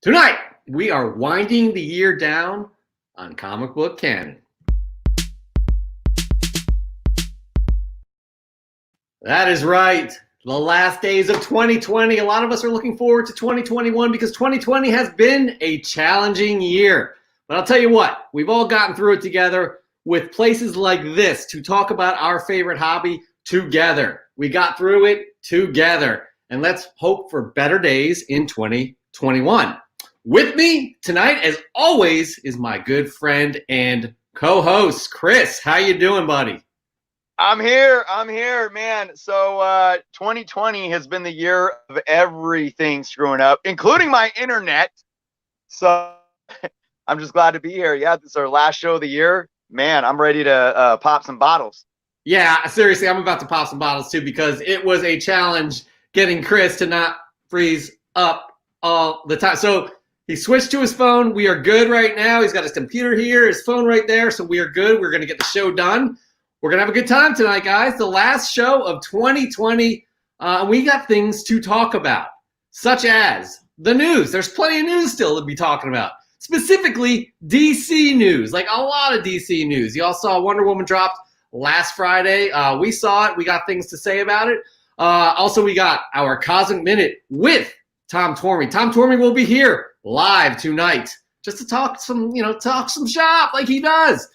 Tonight, we are winding the year down on Comic Book Canon. That is right. The last days of 2020. A lot of us are looking forward to 2021 because 2020 has been a challenging year. But I'll tell you what, we've all gotten through it together with places like this to talk about our favorite hobby together. We got through it together. And let's hope for better days in 2021. With me tonight, as always, is my good friend and co-host, Chris. How you doing, buddy? I'm here, man. So 2020 has been the year of everything screwing up, including my internet. So I'm just glad to be here. Yeah, this is our last show of the year. Man, I'm ready to pop some bottles. Yeah, seriously, I'm about to pop some bottles too because it was a challenge getting Chris to not freeze up all the time. So he switched to his phone. We are good right now. He's got his computer here, his phone right there. So we are good. We're going to get the show done. We're going to have a good time tonight, guys. The last show of 2020. We got things to talk about, such as the news. There's plenty of news still to be talking about. Specifically, DC news, like a lot of DC news. You all saw Wonder Woman dropped last Friday. We saw it. We got things to say about it. Also, we got our Cosmic Minute with Tom Tormey. Tom Tormey will be here live tonight just to talk some shop like he does.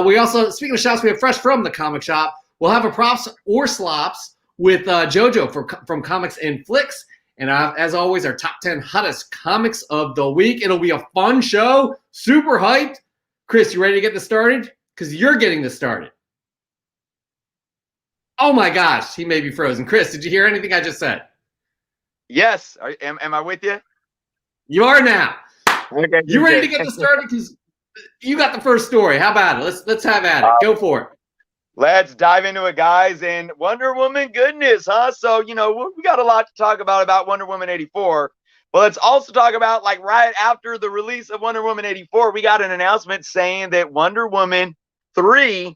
We also, speaking of shops, we have fresh from the comic shop. We'll have a props or slops with JoJo from Comics and Flicks. And as always, our top 10 hottest comics of the week. It'll be a fun show. Super hyped. Chris, you ready to get this started? Because you're getting this started. Oh my gosh, he may be frozen. Chris, did you hear anything I just said? Yes. Am I with you? You are now. Okay, you ready to get this started? Because you got the first story. How about it? Let's have at it. Go for it. Let's dive into it, guys. And Wonder Woman goodness, huh? So, we got a lot to talk about Wonder Woman 84. But let's also talk about, like, right after the release of Wonder Woman 84, we got an announcement saying that Wonder Woman 3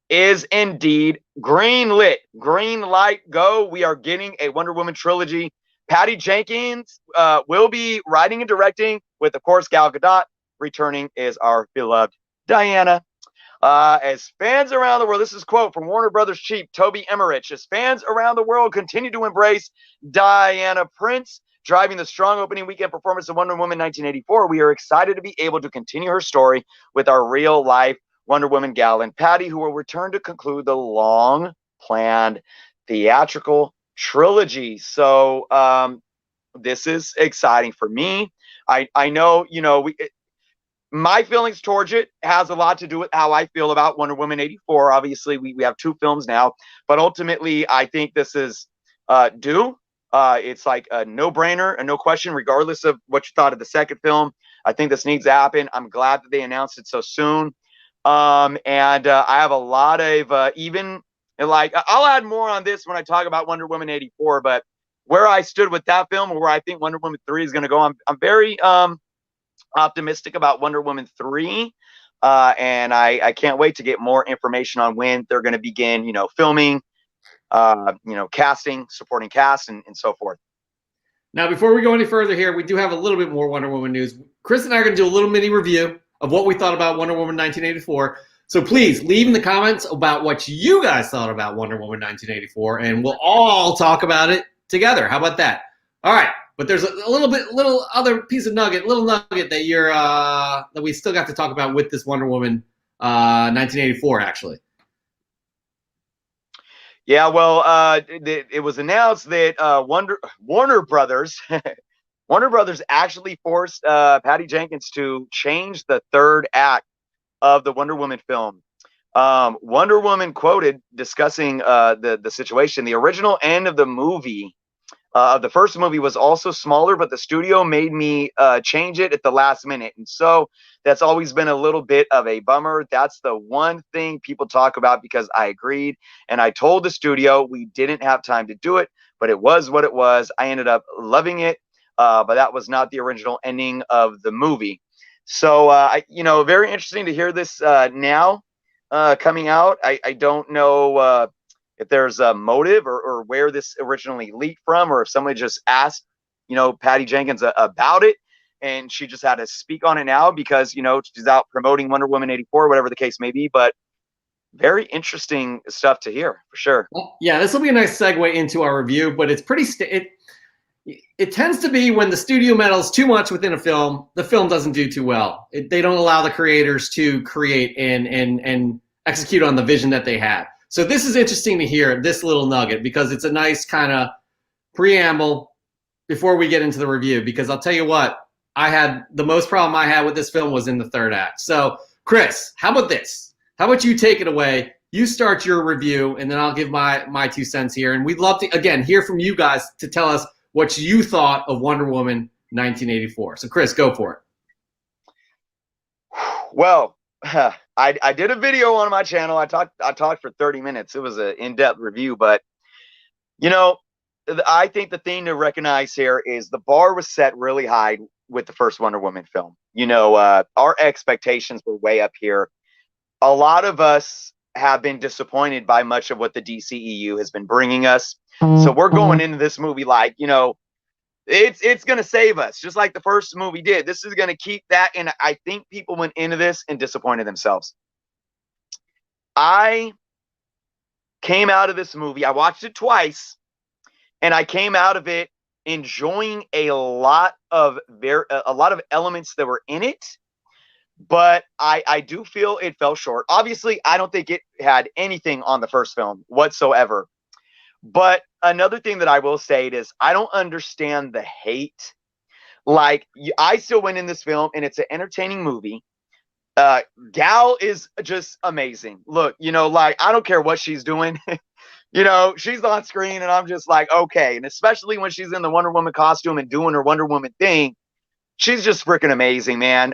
is indeed greenlit. Green light, go. We are getting a Wonder Woman trilogy. Patty Jenkins will be writing and directing with, of course, Gal Gadot. Returning is our beloved Diana. As fans around the world, this is a quote from Warner Brothers chief Toby Emmerich. As fans around the world continue to embrace Diana Prince, driving the strong opening weekend performance of Wonder Woman 1984, we are excited to be able to continue her story with our real-life Wonder Woman gal and Patty, who will return to conclude the long-planned theatrical trilogy. So this is exciting for me. I know, my feelings towards it has a lot to do with how I feel about Wonder Woman 84. Obviously, we have two films now, but ultimately, I think this is due. It's like a no-brainer, a no question, regardless of what you thought of the second film. I think this needs to happen. I'm glad that they announced it so soon. I have a lot of I'll add more on this when I talk about Wonder Woman 84, but where I stood with that film and where I think Wonder Woman 3 is going to go, I'm very optimistic about Wonder Woman 3, and I can't wait to get more information on when they're going to begin, filming, casting, supporting cast, and so forth. Now, before we go any further here, we do have a little bit more Wonder Woman news. Chris and I are going to do a little mini review of what we thought about Wonder Woman 1984. So please leave in the comments about what you guys thought about Wonder Woman 1984, and we'll all talk about it together. How about that? All right. But there's a little other piece of nugget that that we still got to talk about with this Wonder Woman 1984, actually. Yeah, well, it was announced that Warner Brothers Warner Brothers actually forced Patty Jenkins to change the third act of the Wonder Woman film. Wonder Woman quoted discussing the situation. The original end of the movie. The first movie was also smaller, but the studio made me change it at the last minute. And so that's always been a little bit of a bummer. That's the one thing people talk about because I agreed. And I told the studio we didn't have time to do it, but it was what it was. I ended up loving it, but that was not the original ending of the movie. So, very interesting to hear this now coming out. I don't know if there's a motive or where this originally leaked from, or if somebody just asked, Patty Jenkins about it. and she just had to speak on it now because, you know, she's out promoting Wonder Woman 84, whatever the case may be. But very interesting stuff to hear for sure. Well, yeah, this will be a nice segue into our review, but it's pretty it tends to be when the studio meddles too much within a film, the film doesn't do too well. They don't allow the creators to create and execute on the vision that they have. So this is interesting to hear, this little nugget, because it's a nice kind of preamble before we get into the review. Because I'll tell you what, the most problem I had with this film was in the third act. So Chris, how about this? How about you take it away? You start your review, and then I'll give my 2 cents here. And we'd love to, again, hear from you guys to tell us what you thought of Wonder Woman 1984. So, Chris, go for it. Well, I did a video on my channel. I talked for 30 minutes. It was an in-depth review, but you know, I think the thing to recognize here is the bar was set really high with the first Wonder Woman film. You know, our expectations were way up here. A lot of us have been disappointed by much of what the DCEU has been bringing us. So we're going into this movie like, you know, it's going to save us, just like the first movie did. This is going to keep that. And I think people went into this and disappointed themselves. I came out of this movie, I watched it twice, and I came out of it enjoying a lot of elements that were in it. But I do feel it fell short. Obviously, I don't think it had anything on the first film whatsoever. But another thing that I will say is I don't understand the hate. Like, I still went in this film, and it's an entertaining movie. Gal is just amazing. Look, you know, like, I don't care what she's doing. You know, she's on screen, and I'm just like, okay. And especially when she's in the Wonder Woman costume and doing her Wonder Woman thing, she's just freaking amazing, man.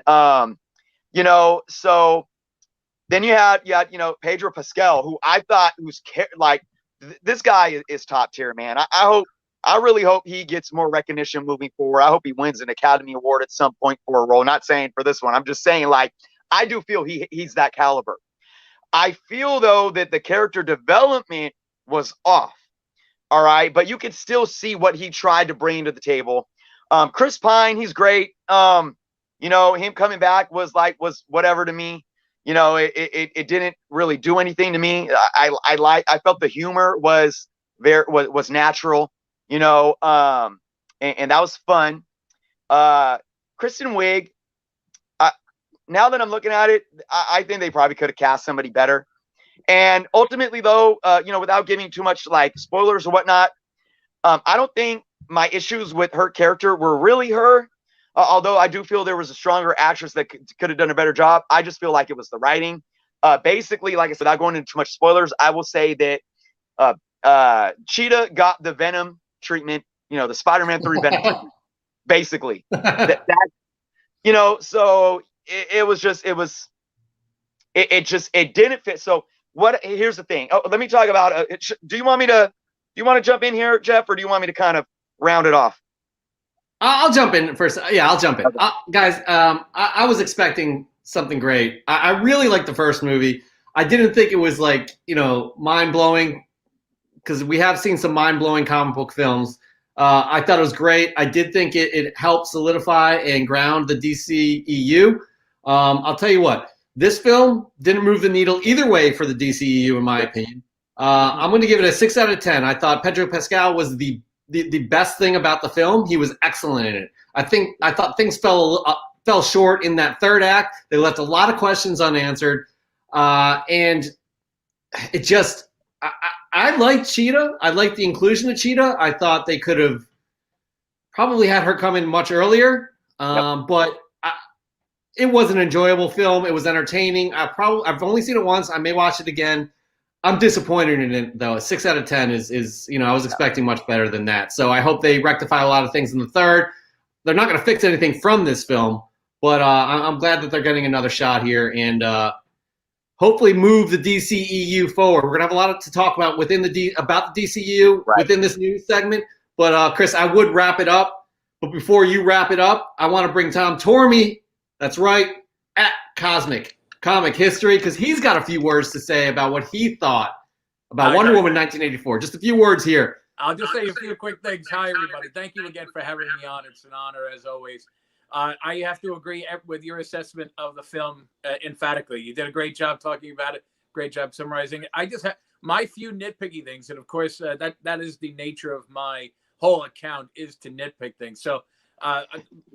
You know, so then you had, you know, Pedro Pascal, who I thought this guy is top tier, man. I really hope he gets more recognition moving forward. I hope he wins an Academy Award at some point for a role. Not saying for this one. I'm just saying, like, I do feel he's that caliber. I feel, though, that the character development was off. All right. But you could still see what he tried to bring to the table. Chris Pine, he's great. You know, him coming back was whatever to me. You know, it didn't really do anything to me. I felt the humor was natural, you know, and that was fun. Kristen Wiig, now that I'm looking at it, I think they probably could have cast somebody better. And ultimately, though, you know, without giving too much like spoilers or whatnot, I don't think my issues with her character were really her. Although I do feel there was a stronger actress that could have done a better job. I just feel like it was the writing. Basically, like I said, without going into too much spoilers, I will say that Cheetah got the Venom treatment, you know, the Spider-Man 3 Venom treatment, basically. that, you know, so it didn't fit. So here's the thing. Oh, let me talk about, do you want to jump in here, Jeff, or do you want me to kind of round it off? I'll jump in first. Yeah, I'll jump in. Okay. Guys, I was expecting something great. I really liked the first movie. I didn't think it was like, you know, mind-blowing, because we have seen some mind-blowing comic book films. I thought it was great. I did think it helped solidify and ground the DCEU. I'll tell you what, this film didn't move the needle either way for the DCEU, in my opinion. I'm going to give it a 6 out of 10. I thought Pedro Pascal was the best thing about the film. He was excellent in it. I thought things fell short in that third act. They left a lot of questions unanswered, and it just I liked Cheetah. I liked the inclusion of Cheetah. I thought they could have probably had her come in much earlier, but it was an enjoyable film. It was entertaining. I've only seen it once. I may watch it again. I'm disappointed in it, though. A 6 out of 10 is you know, I was expecting much better than that. So I hope they rectify a lot of things in the third. They're not going to fix anything from this film, but I'm glad that they're getting another shot here and hopefully move the DCEU forward. We're going to have a lot to talk about about the DCEU within this news segment. But Chris, I would wrap it up. But before you wrap it up, I want to bring Tom Tormey. That's right, at Cosmic Comic History, because he's got a few words to say about what he thought about Wonder Woman 1984. Just a few words here. I'll just say a few quick things. Hi, everybody. Thank you again for having me on. It's an honor, as always. I have to agree with your assessment of the film emphatically. You did a great job talking about it. Great job summarizing it. I just have my few nitpicky things, and of course that is the nature of my whole account, is to nitpick things. So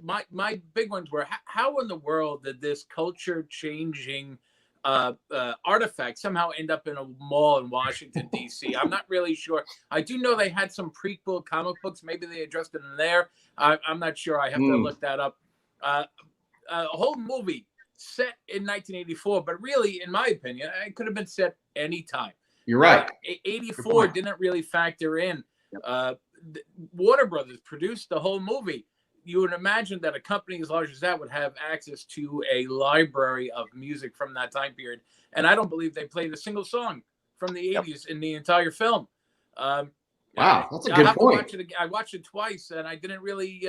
my big ones were, how in the world did this culture changing artifact somehow end up in a mall in Washington, D.C.? I'm not really sure. I do know they had some prequel comic books. Maybe they addressed it in there. I'm not sure. I have to look that up. A whole movie set in 1984, but really, in my opinion, it could have been set anytime. You're right. 84 didn't really factor in. Warner Brothers produced the whole movie. You would imagine that a company as large as that would have access to a library of music from that time period. And I don't believe they played a single song from the 80s in the entire film. Wow, that's a good point. I watched it twice, and I didn't really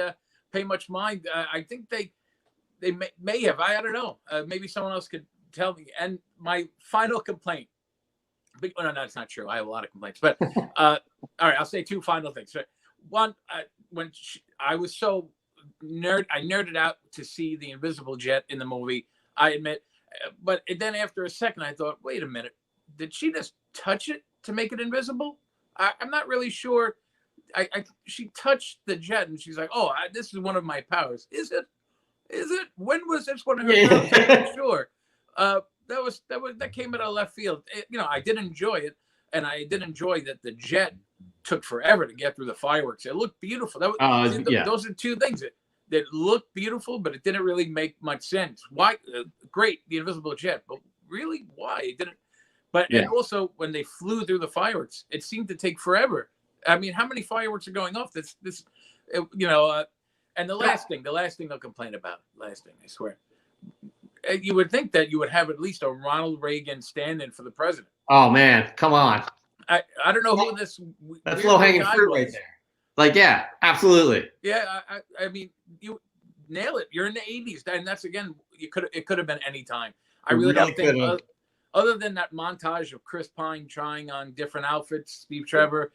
pay much mind. I think they may have. I don't know. Maybe someone else could tell me. And my final complaint. No, that's not true. I have a lot of complaints. But all right, I'll say two final things. One, when I was so I nerded out to see the invisible jet in the movie, I admit. But then after a second, I thought, wait a minute, did she just touch it to make it invisible? I'm not really sure. She touched the jet, and she's like, "Oh, this is one of my powers." Is it? When was this one of her powers? I'm not sure. That came out of left field. I did enjoy it, and I did enjoy that the jet took forever to get through the fireworks. It looked beautiful. Those are two things that looked beautiful, but it didn't really make much sense. Why? Great, the invisible jet, but really, why? It didn't. But and also when they flew through the fireworks, it seemed to take forever. I mean, how many fireworks are going off? And the last thing they'll complain about. Last thing, I swear. You would think that you would have at least a Ronald Reagan stand-in for the president. Oh man, come on. I don't know who this. That's low-hanging fruit right there. Like, yeah, absolutely. Yeah, I mean, you nail it. You're in the 80s, and that's again, it could have been any time. I really don't think. Other than that montage of Chris Pine trying on different outfits, Steve Trevor,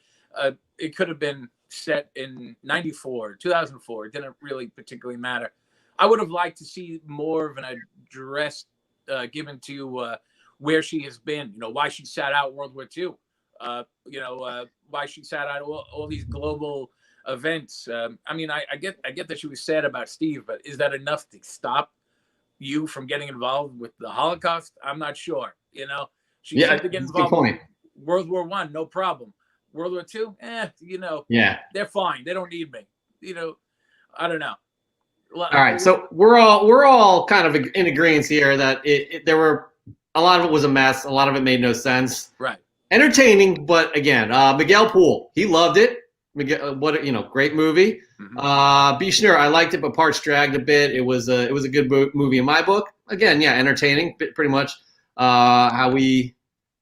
it could have been set in 94, 2004. It didn't really particularly matter. I would have liked to see more of an address given to where she has been, why she sat out World War II, why she sat out all these global events. I mean, I get that she was sad about Steve, but is that enough to stop you from getting involved with the Holocaust? I'm not sure. She had to get involved with World War I, no problem. World War II, they're fine. They don't need me. I don't know. All right, so we're all kind of in agreement here that there were a lot of it was a mess. A lot of it made no sense. Right. Entertaining, but again, Miguel Poole, he loved it. Miguel, great movie. Mm-hmm. Bishner, I liked it, but parts dragged a bit. It was a good movie in my book. Again, entertaining, pretty much how we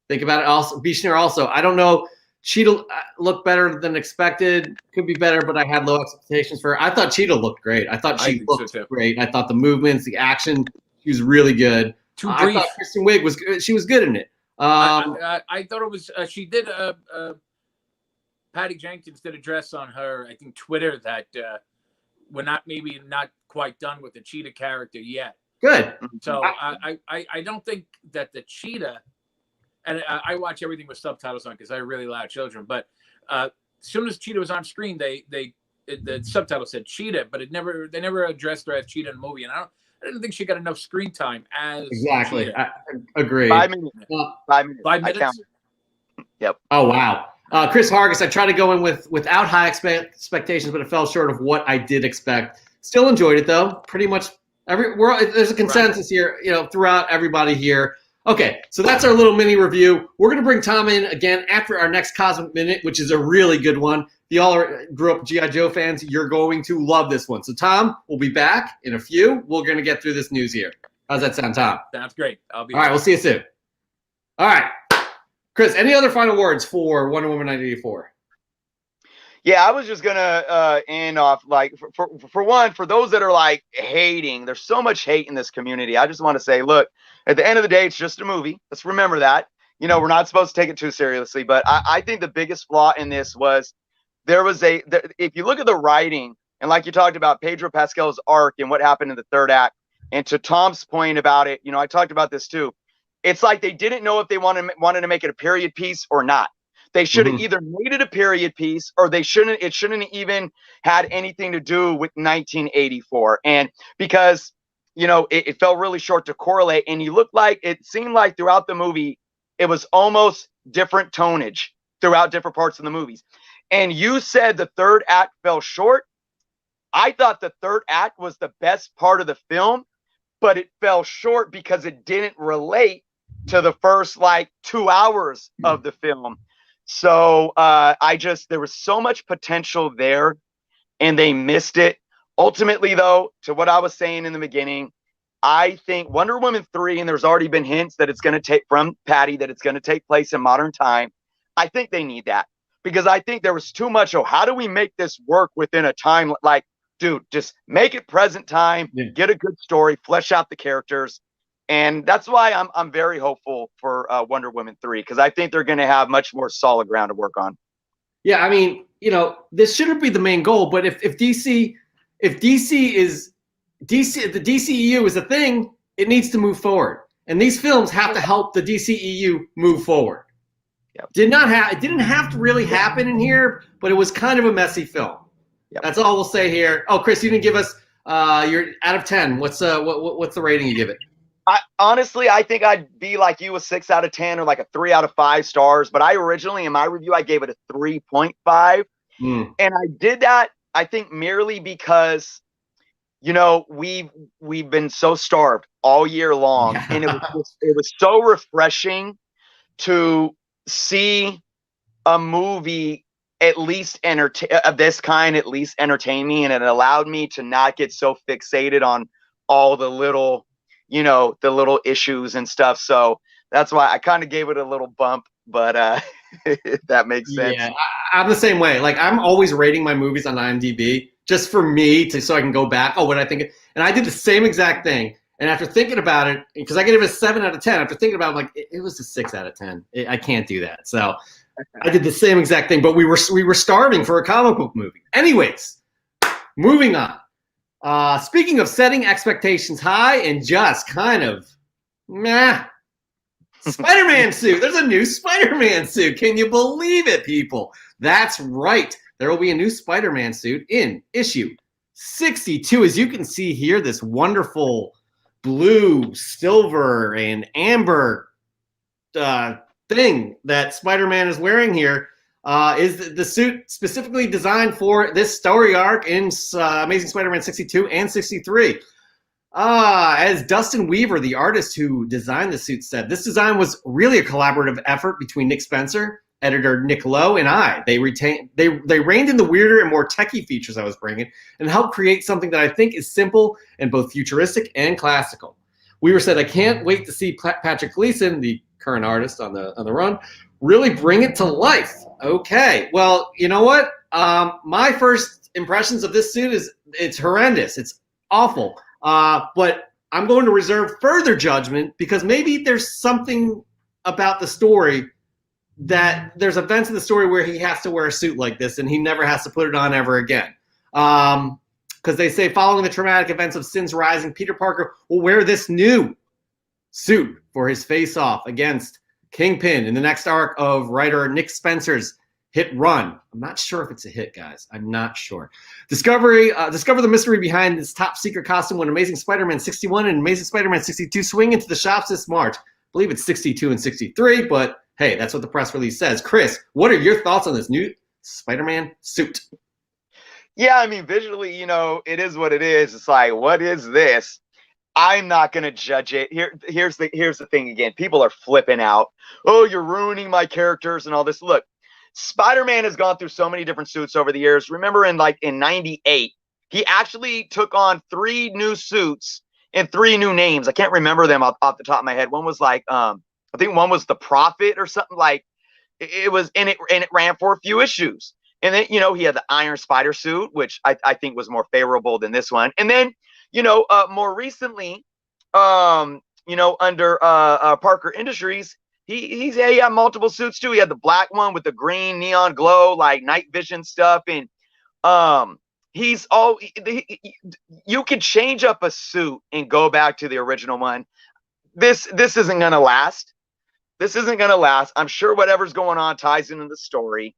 think about it. Also, Bishner, I don't know. Cheetah looked better than expected. Could be better, but I had low expectations for her. I thought Cheetah looked great. I thought she looked great. I thought the movements, the action, she was really good. I thought Kristen Wiig was good. She was good in it. I thought it was. She did. Patty Jenkins did address on her, I think, Twitter that we're not quite done with the Cheetah character yet. Good. So I don't think that the Cheetah. And I watch everything with subtitles on because I really loud children. But as soon as Cheetah was on screen, the subtitle said Cheetah, but they never addressed her as Cheetah in the movie. And I didn't think she got enough screen time as Cheetah. I agree. 5 minutes. 5 minutes. 5 minutes. Yep. Oh wow. Chris Hargis, I tried to go in without high expectations, but it fell short of what I did expect. Still enjoyed it though. Pretty much there's a consensus here, throughout everybody here. Okay, so that's our little mini review. We're going to bring Tom in again after our next Cosmic Minute, which is a really good one. If you all grew up G.I. Joe fans, you're going to love this one. So, Tom, we'll be back in a few. We're going to get through this news here. How's that sound, Tom? Sounds great. All right, we'll see you soon. All right. Chris, any other final words for Wonder Woman 1984? Yeah, I was just gonna end off for one, for those that are hating, there's so much hate in this community. I just want to say, look, at the end of the day, it's just a movie. Let's remember that. We're not supposed to take it too seriously. But I think the biggest flaw in this was if you look at the writing And like you talked about Pedro Pascal's arc and what happened in the third act. And to Tom's point about it, I talked about this too. It's like they didn't know if they wanted to make it a period piece or not. They should have either made it a period piece, or it shouldn't even had anything to do with 1984. And because, it fell really short to correlate, and it seemed like throughout the movie, it was almost different tonage throughout different parts of the movies. And you said the third act fell short. I thought the third act was the best part of the film, but it fell short because it didn't relate to the first 2 hours of the film. So there was so much potential there, and they missed it. Ultimately, though, to what I was saying in the beginning, I think Wonder Woman 3, and there's already been hints that it's going to take from Patty that it's going to take place in modern time. I think they need that, because I think there was too much. Oh, how do we make this work within a time? Dude, just make it present time, get a good story, flesh out the characters. And that's why I'm very hopeful for Wonder Woman 3, because I think they're going to have much more solid ground to work on. Yeah, I mean, this shouldn't be the main goal, but if DC is DC, the DCEU is a thing, it needs to move forward, and these films have to help the DCEU move forward. Yep. It didn't have to really happen in here, but it was kind of a messy film. Yep. That's all we'll say here. Oh, Chris, you didn't give us your out of 10. What's the rating you give it? Honestly, I think I'd be like you, a 6 out of 10 or like a 3 out of 5 stars. But I originally, in my review, I gave it a 3.5. And I did that, I think, merely because, we've been so starved all year long. Yeah. And it was so refreshing to see a movie at least of this kind, at least entertain me. And it allowed me to not get so fixated on all the little the little issues and stuff. So that's why I kind of gave it a little bump, but if that makes sense. Yeah, I'm the same way. I'm always rating my movies on IMDb just for me so I can go back. Oh, what I think. And I did the same exact thing. And after thinking about it, because I gave it a 7 out of 10, after thinking about it, it was a 6 out of 10. I can't do that. So I did the same exact thing, but we were starving for a comic book movie. Anyways, moving on. Speaking of setting expectations high and just kind of meh, Spider-Man suit. There's a new Spider-Man suit. Can you believe it, people? That's right. There will be a new Spider-Man suit in issue 62. As you can see here, this wonderful blue, silver, and amber thing that Spider-Man is wearing here. Is the suit specifically designed for this story arc in Amazing Spider-Man 62 and 63. As Dustin Weaver, the artist who designed the suit, said, this design was really a collaborative effort between Nick Spencer, editor Nick Lowe, and I. They reined in the weirder and more techie features I was bringing and helped create something that I think is simple and both futuristic and classical. Weaver said, I can't wait to see Patrick Gleason, the current artist on the run, really bring it to life. Okay, well, you know what? My first impressions of this suit is it's horrendous. It's awful. But I'm going to reserve further judgment because maybe there's something about the story that there's events in the story where he has to wear a suit like this and he never has to put it on ever again. Because they say following the traumatic events of Sin's Rising, Peter Parker will wear this new suit for his face-off against Kingpin in the next arc of writer Nick Spencer's hit run. I'm not sure if it's a hit, guys. I'm not sure. Discover the mystery behind this top secret costume when Amazing Spider-Man 61 and Amazing Spider-Man 62 swing into the shops this March. I believe it's 62 and 63, but hey, that's what the press release says. Chris, what are your thoughts on this new Spider-Man suit? Yeah, I mean, visually, it is what it is. It's like, what is this? I'm not going to judge it. Here's the thing again. People are flipping out. Oh, you're ruining my characters and all this. Look, Spider-Man has gone through so many different suits over the years. Remember in 98, he actually took on 3 new suits and 3 new names. I can't remember them off the top of my head. One was I think one was the Prophet or something it was, and it ran for a few issues. And then, he had the Iron Spider suit, which I think was more favorable than this one. And then, more recently, under Parker Industries, he had multiple suits too. He had the black one with the green neon glow, like night vision stuff. And you could change up a suit and go back to the original one. This isn't gonna last. This isn't gonna last. I'm sure whatever's going on ties into the story.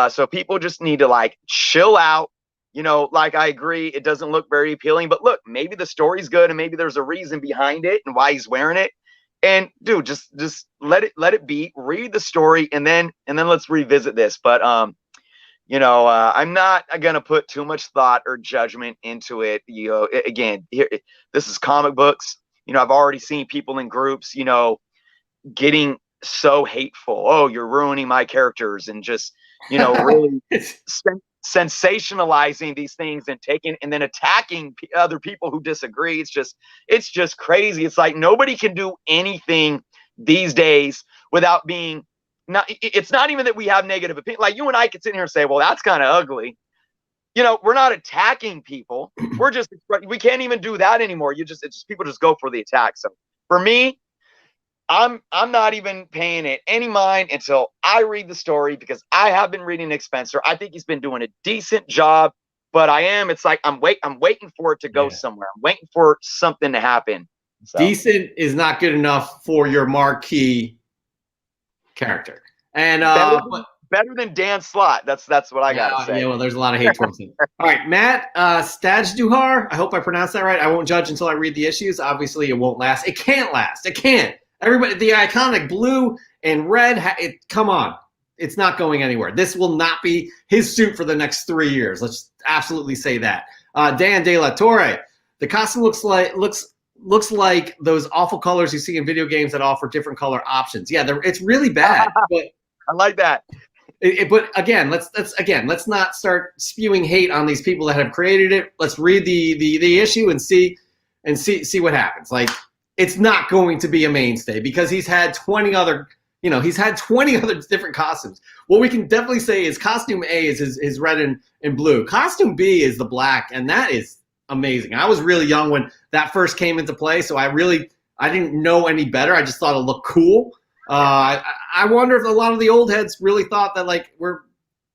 So people just need to like chill out. You know, like I agree, it doesn't look very appealing, but look, maybe the story's good and maybe there's a reason behind it and why he's wearing it. And dude, just let it be. Read the story and then let's revisit this. But you know, I'm not gonna put too much thought or judgment into it. You know, again, here this is comic books. You know, I've already seen people in groups, you know, getting so hateful. Oh, you're ruining my characters, and just, you know, really sensationalizing these things and then attacking other people who disagree. It's just crazy. It's like nobody can do anything these days without being it's not even that we have negative opinion. Like you and I could sit here and say, well, that's kind of ugly. You know, we're not attacking people. We can't even do that anymore. It's just people just go for the attack. So for me, I'm not even paying it any mind until I read the story, because I have been reading Nick Spencer. I think he's been doing a decent job, but it's like I'm waiting for it to go somewhere. I'm waiting for something to happen. So. Decent is not good enough for your marquee character. And better than Dan Slott. That's what I gotta say. Yeah, well, there's a lot of hate towards him. All right, Matt Stajduhar. I hope I pronounced that right. I won't judge until I read the issues. Obviously, it won't last. It can't last. It can't. Everybody, the iconic blue and red. Come on, it's not going anywhere. This will not be his suit for the next 3 years. Let's absolutely say that. Dan De La Torre. The costume looks like those awful colors you see in video games that offer different color options. Yeah, it's really bad. But I like that. But again, let's not start spewing hate on these people that have created it. Let's read the issue and see what happens. Like, it's not going to be a mainstay because he's had 20 other different costumes. What we can definitely say is costume A is his red and blue. Costume B is the black, and that is amazing. I was really young when that first came into play, so I didn't know any better. I just thought it looked cool. I wonder if a lot of the old heads really thought that, like, we're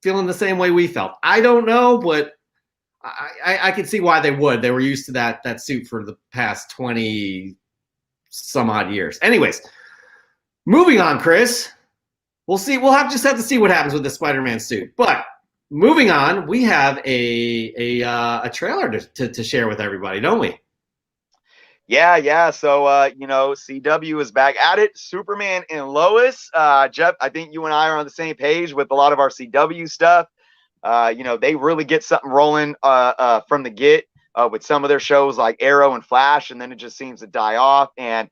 feeling the same way we felt. I don't know, but I can see why they would. They were used to that suit for the past 20 some odd years. Anyways, moving on, Chris. We'll see. We'll just have to see what happens with the Spider-Man suit. But moving on, we have a trailer to share with everybody, don't we? Yeah. So, you know, CW is back at it. Superman and Lois. Jeff, I think you and I are on the same page with a lot of our CW stuff. You know, they really get something rolling from the get with some of their shows like Arrow and Flash, and then it just seems to die off. And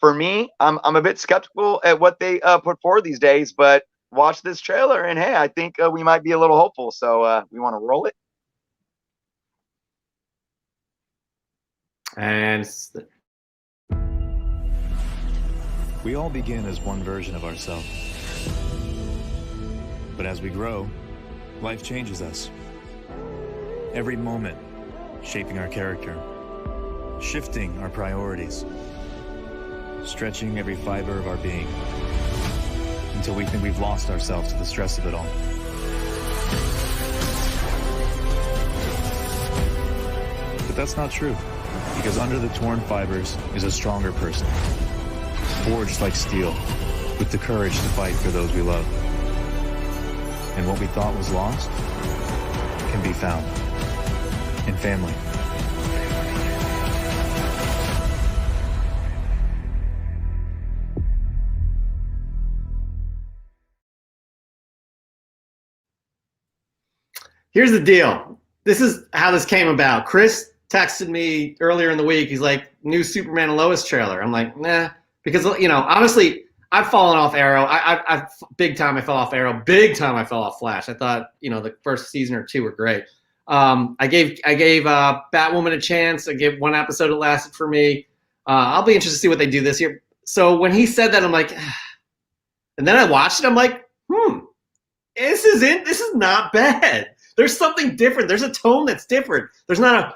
for me, I'm a bit skeptical at what they put forward these days, but watch this trailer and hey, I think we might be a little hopeful. So we want to roll it. And we all begin as one version of ourselves. But as we grow, life changes us. Every moment shaping our character, shifting our priorities, stretching every fiber of our being until we think we've lost ourselves to the stress of it all. But that's not true. Because under the torn fibers is a stronger person, forged like steel, with the courage to fight for those we love. And what we thought was lost can be found in family. Here's the deal. This is how this came about. Chris texted me earlier in the week. He's like, new Superman and Lois trailer. I'm like, nah, because, you know, honestly, I've fallen off Arrow. I big time I fell off Arrow. Big time I fell off Flash. I thought, you know, the first season or two were great. I gave Batwoman a chance. I gave one episode it lasted for me. I'll be interested to see what they do this year. So when he said that, I'm like, and then I watched it. I'm like, this is not bad. There's something different. There's a tone that's different. There's not a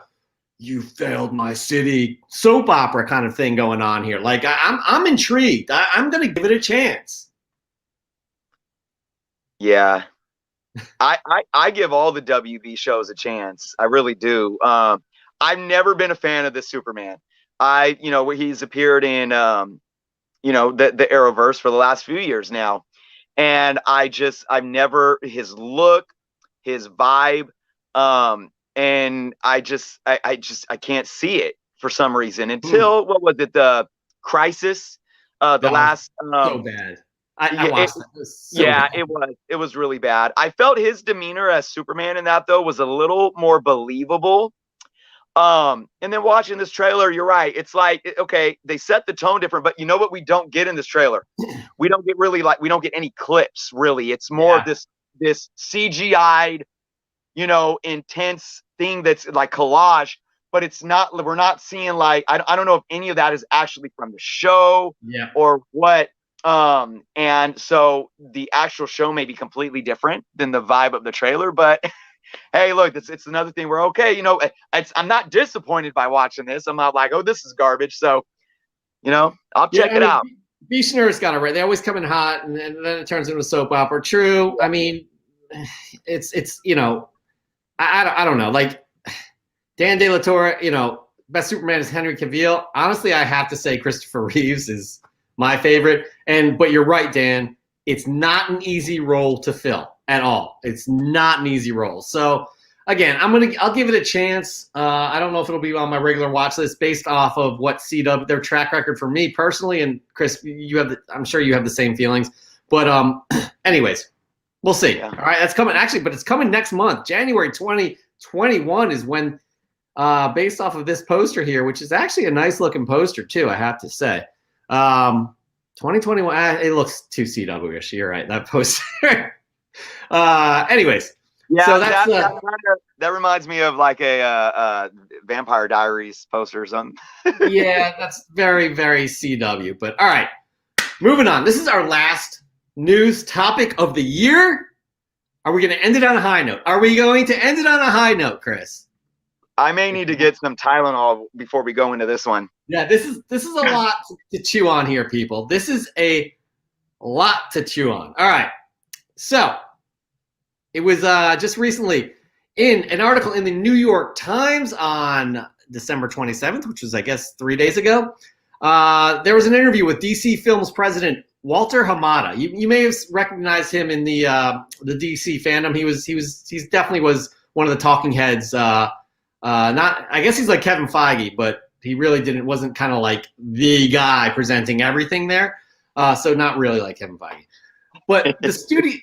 "you failed my city" soap opera kind of thing going on here. Like I'm intrigued. I'm gonna give it a chance. Yeah. I give all the WB shows a chance. I really do. I've never been a fan of this Superman. He's appeared in, the Arrowverse for the last few years now. And I've never, his look, his vibe, and I can't see it for some reason until, what was it? The Crisis, the last, so bad. I watched it. It was really bad. I felt his demeanor as Superman in that though was a little more believable. And then watching this trailer, you're right. It's like, okay, they set the tone different, but you know what we don't get in this trailer? We don't get any clips really. It's more of this CGI'd, intense thing that's like collage, but we're not seeing like, I don't know if any of that is actually from the show or what. And so the actual show may be completely different than the vibe of the trailer, but hey, look, it's another thing where, okay, I'm not disappointed by watching this. I'm not like, oh, this is garbage. So, I'll check it out. Bichner's got it right. They always come in hot, and then it turns into a soap opera. True. I mean, it's I don't know. Like Dan De La Torre, best Superman is Henry Cavill. Honestly, I have to say Christopher Reeves is my favorite. But you're right, Dan. It's not an easy role to fill at all. It's not an easy role. So again, I'll give it a chance. I don't know if it'll be on my regular watch list based off of what CW, their track record for me personally. And Chris, I'm sure you have the same feelings. But anyways, we'll see. Yeah. All right, that's coming actually, but it's coming next month. January 2021 is when, based off of this poster here, which is actually a nice looking poster too, I have to say. 2021, it looks too CW-ish. You're right, that poster. Anyways, so that reminds me of like a Vampire Diaries poster or something. Yeah, that's very, very CW. But all right, moving on. This is our last news topic of the year. Are we going to end it on a high note? Are we going to end it on a high note, Chris? I may need to get some Tylenol before we go into this one. Yeah, this is a lot to chew on here, people. This is a lot to chew on. All right, so it was just recently in an article in the New York Times on December 27th, which was, I guess, 3 days ago. There was an interview with DC Films president Walter Hamada. You may have recognized him in the DC fandom. He definitely was one of the talking heads. I guess he's like Kevin Feige, but he really wasn't kind of like the guy presenting everything there. So not really like Kevin Feige. But the studio,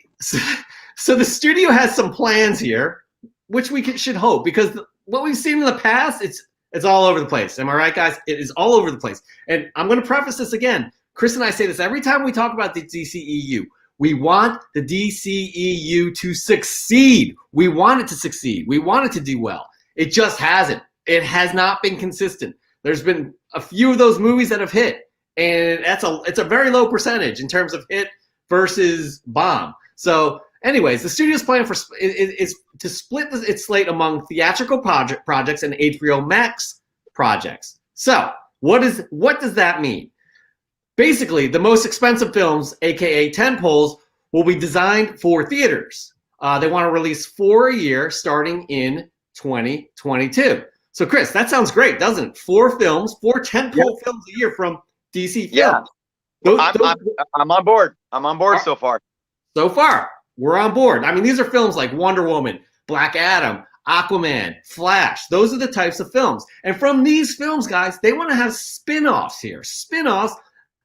so the studio has some plans here, which we should hope, because what we've seen in the past, it's all over the place. Am I right, guys? It is all over the place. And I'm going to preface this again. Chris and I say this every time we talk about the DCEU. We want the DCEU to succeed. We want it to succeed. We want it to do well. It just hasn't. It has not been consistent. There's been a few of those movies that have hit, and it's a very low percentage in terms of hit versus bomb. So anyways, the studio's plan is to split its slate among theatrical projects and HBO Max projects. So what does that mean? Basically, the most expensive films, aka tentpoles, will be designed for theaters. They want to release 4 a year starting in 2022. So Chris, that sounds great, doesn't it? 4 tentpole films a year from DC Films. I'm on board. I'm on board so far. So far, we're on board. I mean, these are films like Wonder Woman, Black Adam, Aquaman, Flash. Those are the types of films. And from these films, guys, they want to have spin-offs here. Spin-offs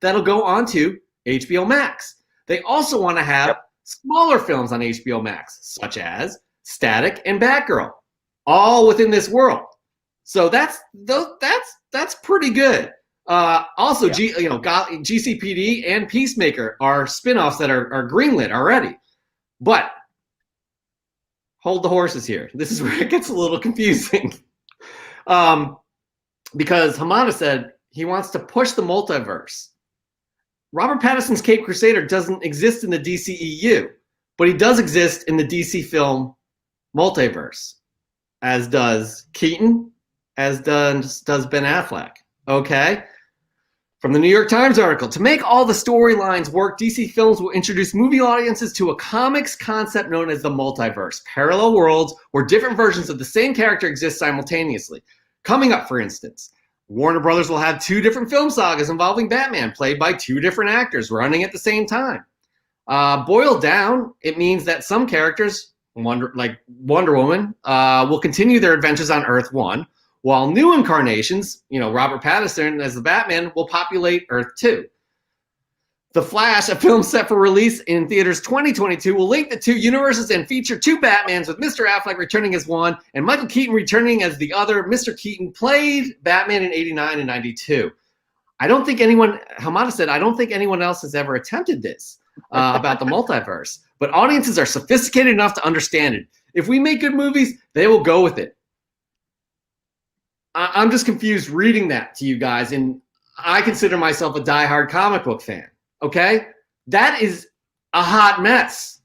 that'll go onto HBO Max. They also want to have smaller films on HBO Max, such as Static and Batgirl, all within this world. So that's pretty good. Also, GCPD and Peacemaker are spin-offs that are greenlit already. But hold the horses here. This is where it gets a little confusing. Because Hamada said he wants to push the multiverse. Robert Pattinson's Caped Crusader doesn't exist in the DCEU, but he does exist in the DC film multiverse, as does Keaton, as does Ben Affleck. Okay? From the New York Times article, to make all the storylines work, DC Films will introduce movie audiences to a comics concept known as the multiverse, parallel worlds where different versions of the same character exist simultaneously. Coming up, for instance, Warner Brothers will have 2 different film sagas involving Batman, played by 2 different actors, running at the same time. Boiled down, it means that some characters, like Wonder Woman, will continue their adventures on Earth 1, while new incarnations, Robert Pattinson as the Batman, will populate Earth 2. The Flash, a film set for release in theaters 2022, will link the 2 universes and feature 2 Batmans, with Mr. Affleck returning as one and Michael Keaton returning as the other. Mr. Keaton played Batman in 89 and 92. Hamada said, I don't think anyone else has ever attempted this about the multiverse, but audiences are sophisticated enough to understand it. If we make good movies, they will go with it. I'm just confused reading that to you guys, and I consider myself a diehard comic book fan, okay? That is a hot mess.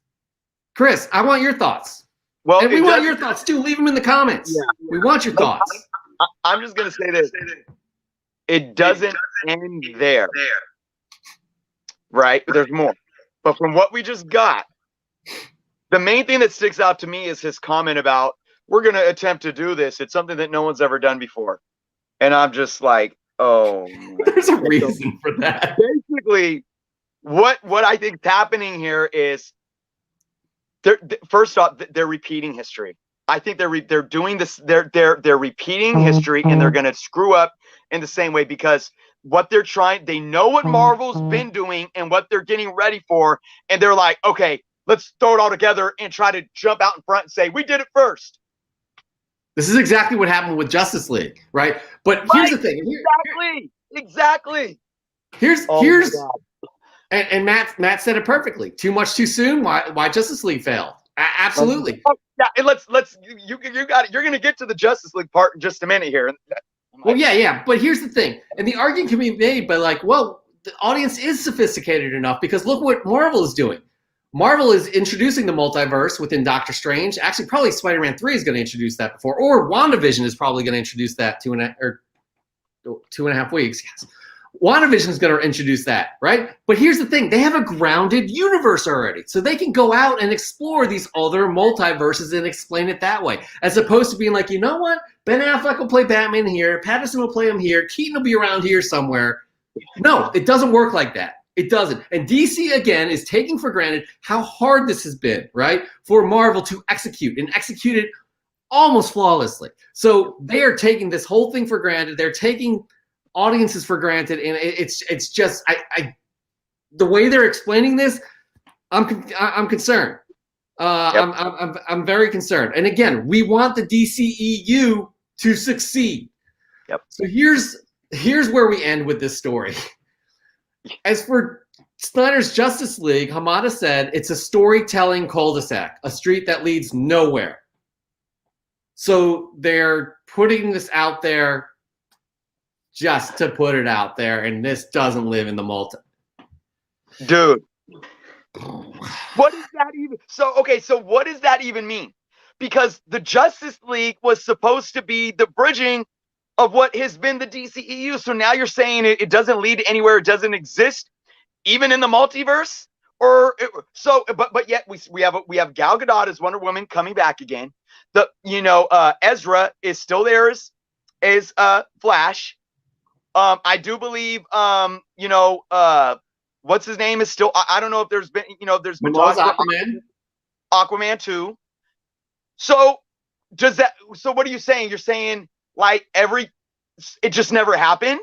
Chris, I want your thoughts. Well, and we want your thoughts too. Leave them in the comments. Yeah. We want your thoughts. I'm just going to say this. It doesn't end there, right? There's more. But from what we just got, the main thing that sticks out to me is his comment about, we're going to attempt to do this. It's something that no one's ever done before. And I'm just like, oh. There's a reason for that. Basically, what I think is happening here is, first off, they're repeating history. I think they're doing this. They're repeating history, and they're going to screw up in the same way, because what they're trying, they know what Marvel's been doing and what they're getting ready for. And they're like, okay, let's throw it all together and try to jump out in front and say, we did it first. This is exactly what happened with Justice League, right? But here's the thing. Exactly. Here's and Matt said it perfectly. Too much too soon. Why Justice League failed? Absolutely. Yeah, and let's you got it. You're gonna get to the Justice League part in just a minute here. Well, yeah. But here's the thing, and the argument can be made, but the audience is sophisticated enough, because look what Marvel is doing. Marvel is introducing the multiverse within Doctor Strange. Actually, probably Spider-Man 3 is going to introduce that before, or WandaVision is probably going to introduce that 2.5 weeks. Yes. WandaVision is going to introduce that, right? But here's the thing. They have a grounded universe already. So they can go out and explore these other multiverses and explain it that way, as opposed to being like, you know what? Ben Affleck will play Batman here. Pattinson will play him here. Keaton will be around here somewhere. No, it doesn't work like that. It doesn't. And DC, again, is taking for granted how hard this has been, right, for Marvel to execute, and execute it almost flawlessly. So they are taking this whole thing for granted. They're taking audiences for granted, and it's just the way they're explaining this, I'm concerned. I'm very concerned. And again, we want the DCEU to succeed. Yep. So here's where we end with this story. As for Snyder's Justice League, Hamada said it's a storytelling cul-de-sac, a street that leads nowhere. So they're putting this out there just to put it out there, and this doesn't live in the multi. Dude, what does that even? So what does that even mean? Because the Justice League was supposed to be the bridging of what has been the DCEU. So now you're saying it doesn't lead anywhere, it doesn't exist, even in the multiverse? But yet we have Gal Gadot as Wonder Woman coming back again. Ezra is still there as Flash. I do believe what's his name is still, I don't know if there's been talk about Aquaman too. So what are you saying? You're saying like it just never happened?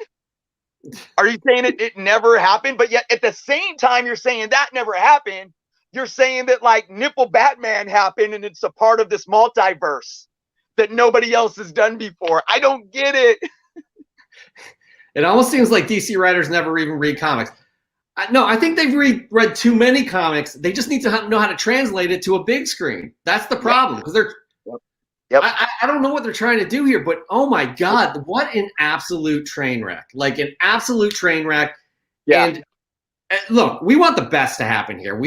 Are you saying it never happened? But yet at the same time, you're saying that never happened. You're saying that like Nipple Batman happened and it's a part of this multiverse that nobody else has done before. I don't get it. It almost seems like DC writers never even read comics. No, I think they've read too many comics. They just need to know how to translate it to a big screen. That's the problem, because they're. Yep. I don't know what they're trying to do here, but oh my God, what an absolute train wreck! Like an absolute train wreck. Yeah. And look, we want the best to happen here.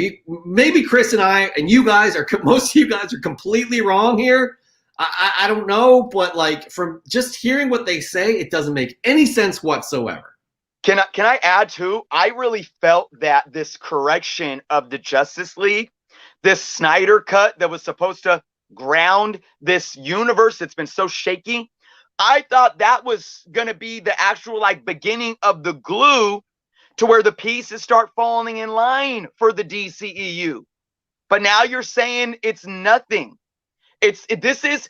Maybe Chris and I and you guys most of you guys are completely wrong here. I don't know, but like from just hearing what they say, it doesn't make any sense whatsoever. Can I add too? I really felt that this correction of the Justice League, this Snyder cut that was supposed to ground this universe that's been so shaky, I thought that was going to be the actual like beginning of the glue to where the pieces start falling in line for the DCEU. But now you're saying it's nothing. This is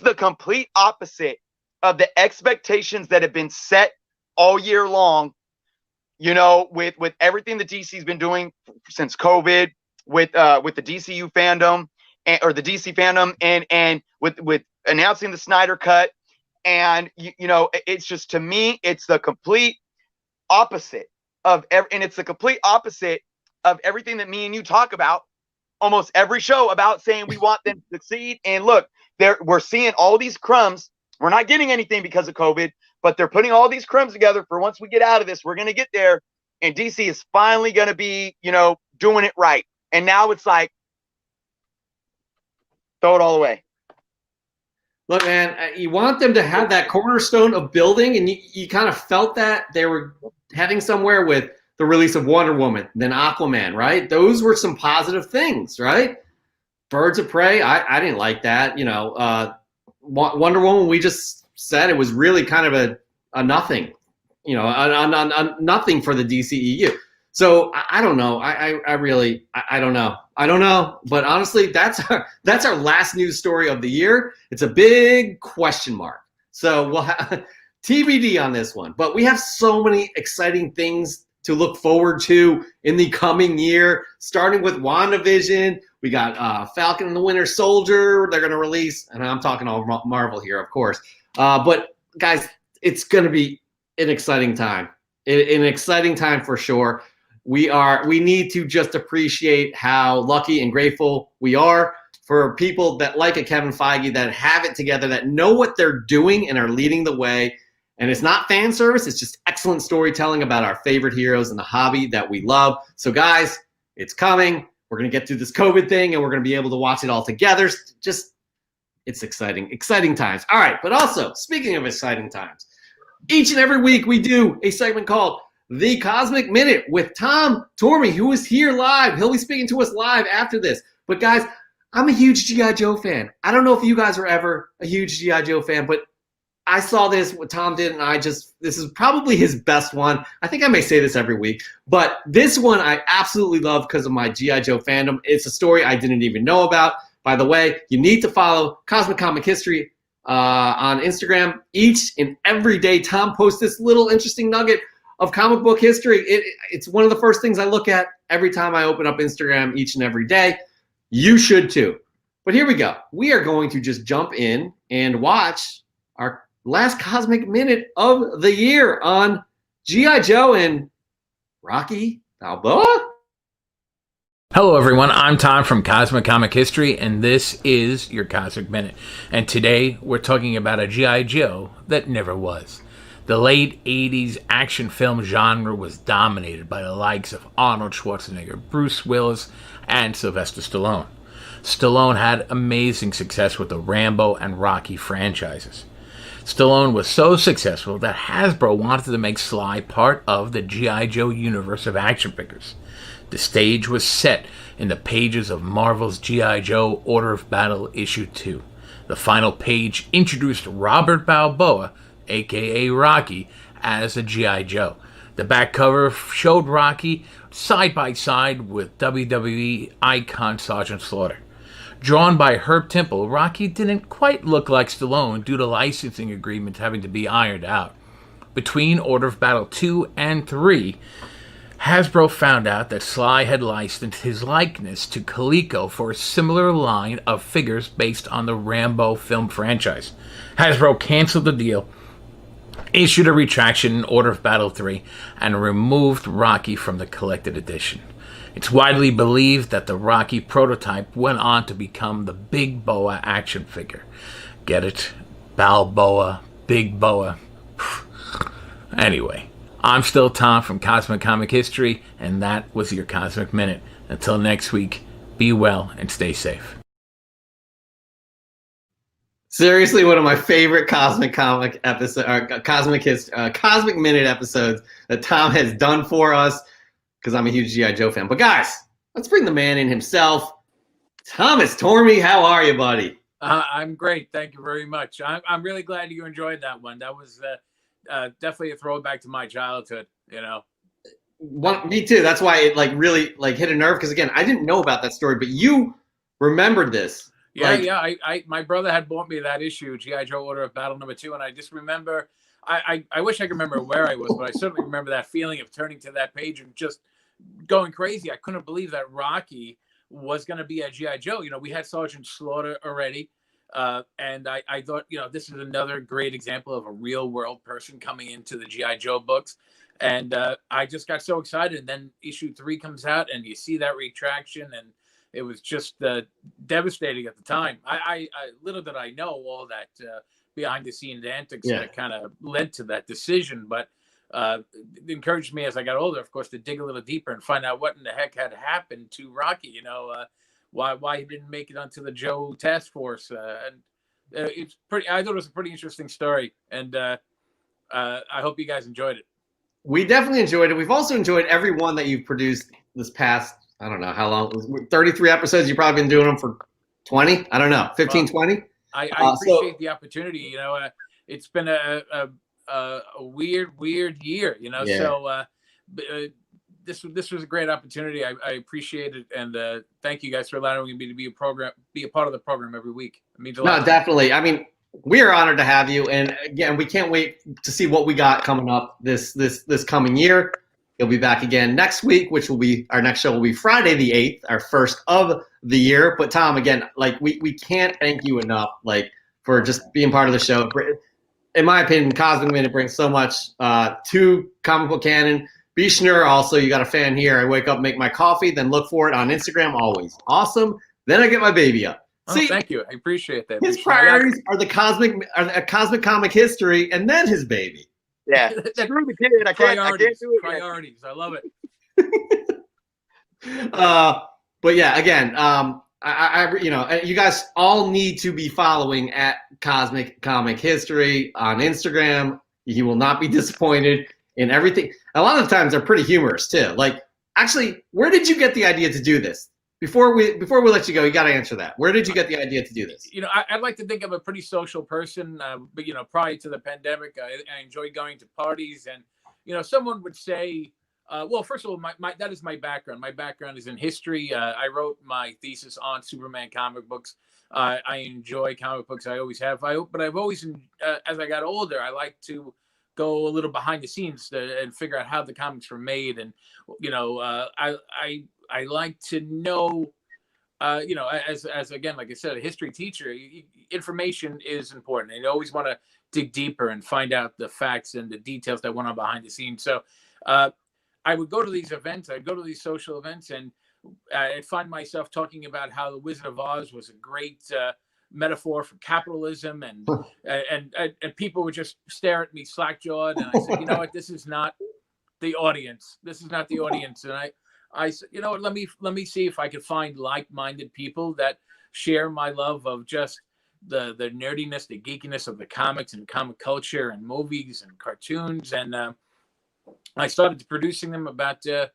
the complete opposite of the expectations that have been set all year long, you know, with everything the DC's been doing since COVID, with the DCU fandom or the DC fandom, and with announcing the Snyder cut. And you know, it's just, to me, it's the complete opposite of it's the complete opposite of everything that me and you talk about almost every show, about saying we want them to succeed. And look, we're seeing all these crumbs. We're not getting anything because of COVID, but they're putting all these crumbs together for once we get out of this, we're going to get there. And DC is finally going to be, you know, doing it right. And now it's like, throw it all away. Look, man, you want them to have that cornerstone of building, and you kind of felt that they were heading somewhere with the release of Wonder Woman, then Aquaman, right? Those were some positive things, right? Birds of Prey, I didn't like that. You know, Wonder Woman, we just said it was really kind of a nothing, you know, a nothing for the DCEU. So I don't know. I really don't know. I don't know. But honestly, that's our last news story of the year. It's a big question mark. So we'll have TBD on this one. But we have so many exciting things to look forward to in the coming year, starting with WandaVision. We got Falcon and the Winter Soldier. They're going to release, and I'm talking all Marvel here, of course. But guys, it's going to be an exciting time. An exciting time for sure. We need to just appreciate how lucky and grateful we are for people that like a Kevin Feige, that have it together, that know what they're doing and are leading the way. And it's not fan service. It's just excellent storytelling about our favorite heroes in the hobby that we love. So guys, it's coming. We're going to get through this COVID thing and we're going to be able to watch it all together. It's exciting times. All right. But also, speaking of exciting times, each and every week we do a segment called The Cosmic Minute with Tom Tormey, who is here live. He'll be speaking to us live after this. But guys, I'm a huge G.I. Joe fan. I don't know if you guys are ever a huge G.I. Joe fan, but I saw this, what Tom did, and this is probably his best one. I think I may say this every week, but this one I absolutely love because of my G.I. Joe fandom. It's a story I didn't even know about. By the way, you need to follow Cosmic Comic History on Instagram. Each and every day, Tom posts this little interesting nugget of comic book history. It's one of the first things I look at every time I open up Instagram each and every day. You should too. But here we go. We are going to just jump in and watch our last Cosmic Minute of the year on G.I. Joe and Rocky Balboa. Hello, everyone. I'm Tom from Cosmic Comic History, and this is your Cosmic Minute. And today we're talking about a G.I. Joe that never was. The late 80s action film genre was dominated by the likes of Arnold Schwarzenegger, Bruce Willis, and Sylvester Stallone. Stallone had amazing success with the Rambo and Rocky franchises. Stallone was so successful that Hasbro wanted to make Sly part of the G.I. Joe universe of action figures. The stage was set in the pages of Marvel's G.I. Joe Order of Battle Issue 2. The final page introduced Robert Balboa, aka Rocky, as a G.I. Joe. The back cover showed Rocky side by side with WWE icon Sergeant Slaughter. Drawn by Herb Temple, Rocky didn't quite look like Stallone due to licensing agreements having to be ironed out. Between Order of Battle 2 and 3, Hasbro found out that Sly had licensed his likeness to Coleco for a similar line of figures based on the Rambo film franchise. Hasbro canceled the deal, issued a retraction in Order of Battle 3, and removed Rocky from the collected edition. It's widely believed that the Rocky prototype went on to become the Big Boa action figure. Get it? Balboa, Big Boa. Anyway, I'm still Tom from Cosmic Comic History, and that was your Cosmic Minute. Until next week, be well and stay safe. Seriously, one of my favorite Cosmic Comic episode, or Cosmic Minute episodes that Tom has done for us, because I'm a huge G.I. Joe fan. But guys, let's bring the man in himself. Thomas Tormey, how are you, buddy? I'm great. Thank you very much. I'm really glad you enjoyed that one. That was definitely a throwback to my childhood, you know. Me too. That's why it really hit a nerve, because again, I didn't know about that story, but you remembered this. Yeah. I my brother had bought me that issue, G.I. Joe Order of Battle #2, and I just remember. I wish I could remember where I was, but I certainly remember that feeling of turning to that page and just going crazy. I couldn't believe that Rocky was going to be a G.I. Joe. You know, we had Sergeant Slaughter already. And I thought, you know, this is another great example of a real world person coming into the G.I. Joe books. And I just got so excited. And then issue 3 comes out and you see that retraction. And it was just devastating at the time. I little did I know all that behind the scenes antics that kind of led to that decision. But it encouraged me as I got older, of course, to dig a little deeper and find out what in the heck had happened to Rocky, you know, why he didn't make it onto the Joe Task Force. And it's pretty, I thought it was a pretty interesting story. And I hope you guys enjoyed it. We definitely enjoyed it. We've also enjoyed every one that you've produced this past, I don't know how long, 33 episodes. You've probably been doing them for 20, I don't know, 15, 20. I appreciate the opportunity. You know, it's been a weird year, you know, so this was a great opportunity. I appreciate it. And thank you guys for allowing me to be a part of the program every week. It means a lot. No, definitely. I mean, we are honored to have you. And again, we can't wait to see what we got coming up this coming year. You'll be back again next week, which will be our next show will be Friday the 8th, our first of the year. But Tom, again, we can't thank you enough, for just being part of the show. In my opinion, Cosmic Minute brings so much to comic book canon. Be sure also, you got a fan here. I wake up, make my coffee, then look for it on Instagram. Always awesome. Then I get my baby up. See, thank you. I appreciate that. His priorities are the cosmic comic history, and then his baby. Yeah, screw the kid. I can't do it. Priorities. I love it. But yeah, again, you guys all need to be following at Cosmic Comic History on Instagram. You will not be disappointed in everything. A lot of the times they're pretty humorous too. Actually, where did you get the idea to do this? Before we let you go, you got to answer that. Where did you get the idea to do this? You know, I'd like to think I'm a pretty social person, but, you know, prior to the pandemic, I enjoyed going to parties. And, you know, someone would say, well, first of all, my that is my background. My background is in history. I wrote my thesis on Superman comic books. I enjoy comic books. I always have. But I've always, as I got older, I like to go a little behind the scenes and figure out how the comics were made. And, you know, I like to know, you know, as again, like I said, a history teacher, information is important. And you always want to dig deeper and find out the facts and the details that went on behind the scenes. So I would go to these events, I'd go to these social events, and I'd find myself talking about how the Wizard of Oz was a great metaphor for capitalism, and people would just stare at me slack-jawed. And I said, you know what, this is not the audience. This is not the audience. And I said, you know what, let me see if I could find like-minded people that share my love of just the nerdiness, the geekiness of the comics and comic culture and movies and cartoons. And I started producing them about 2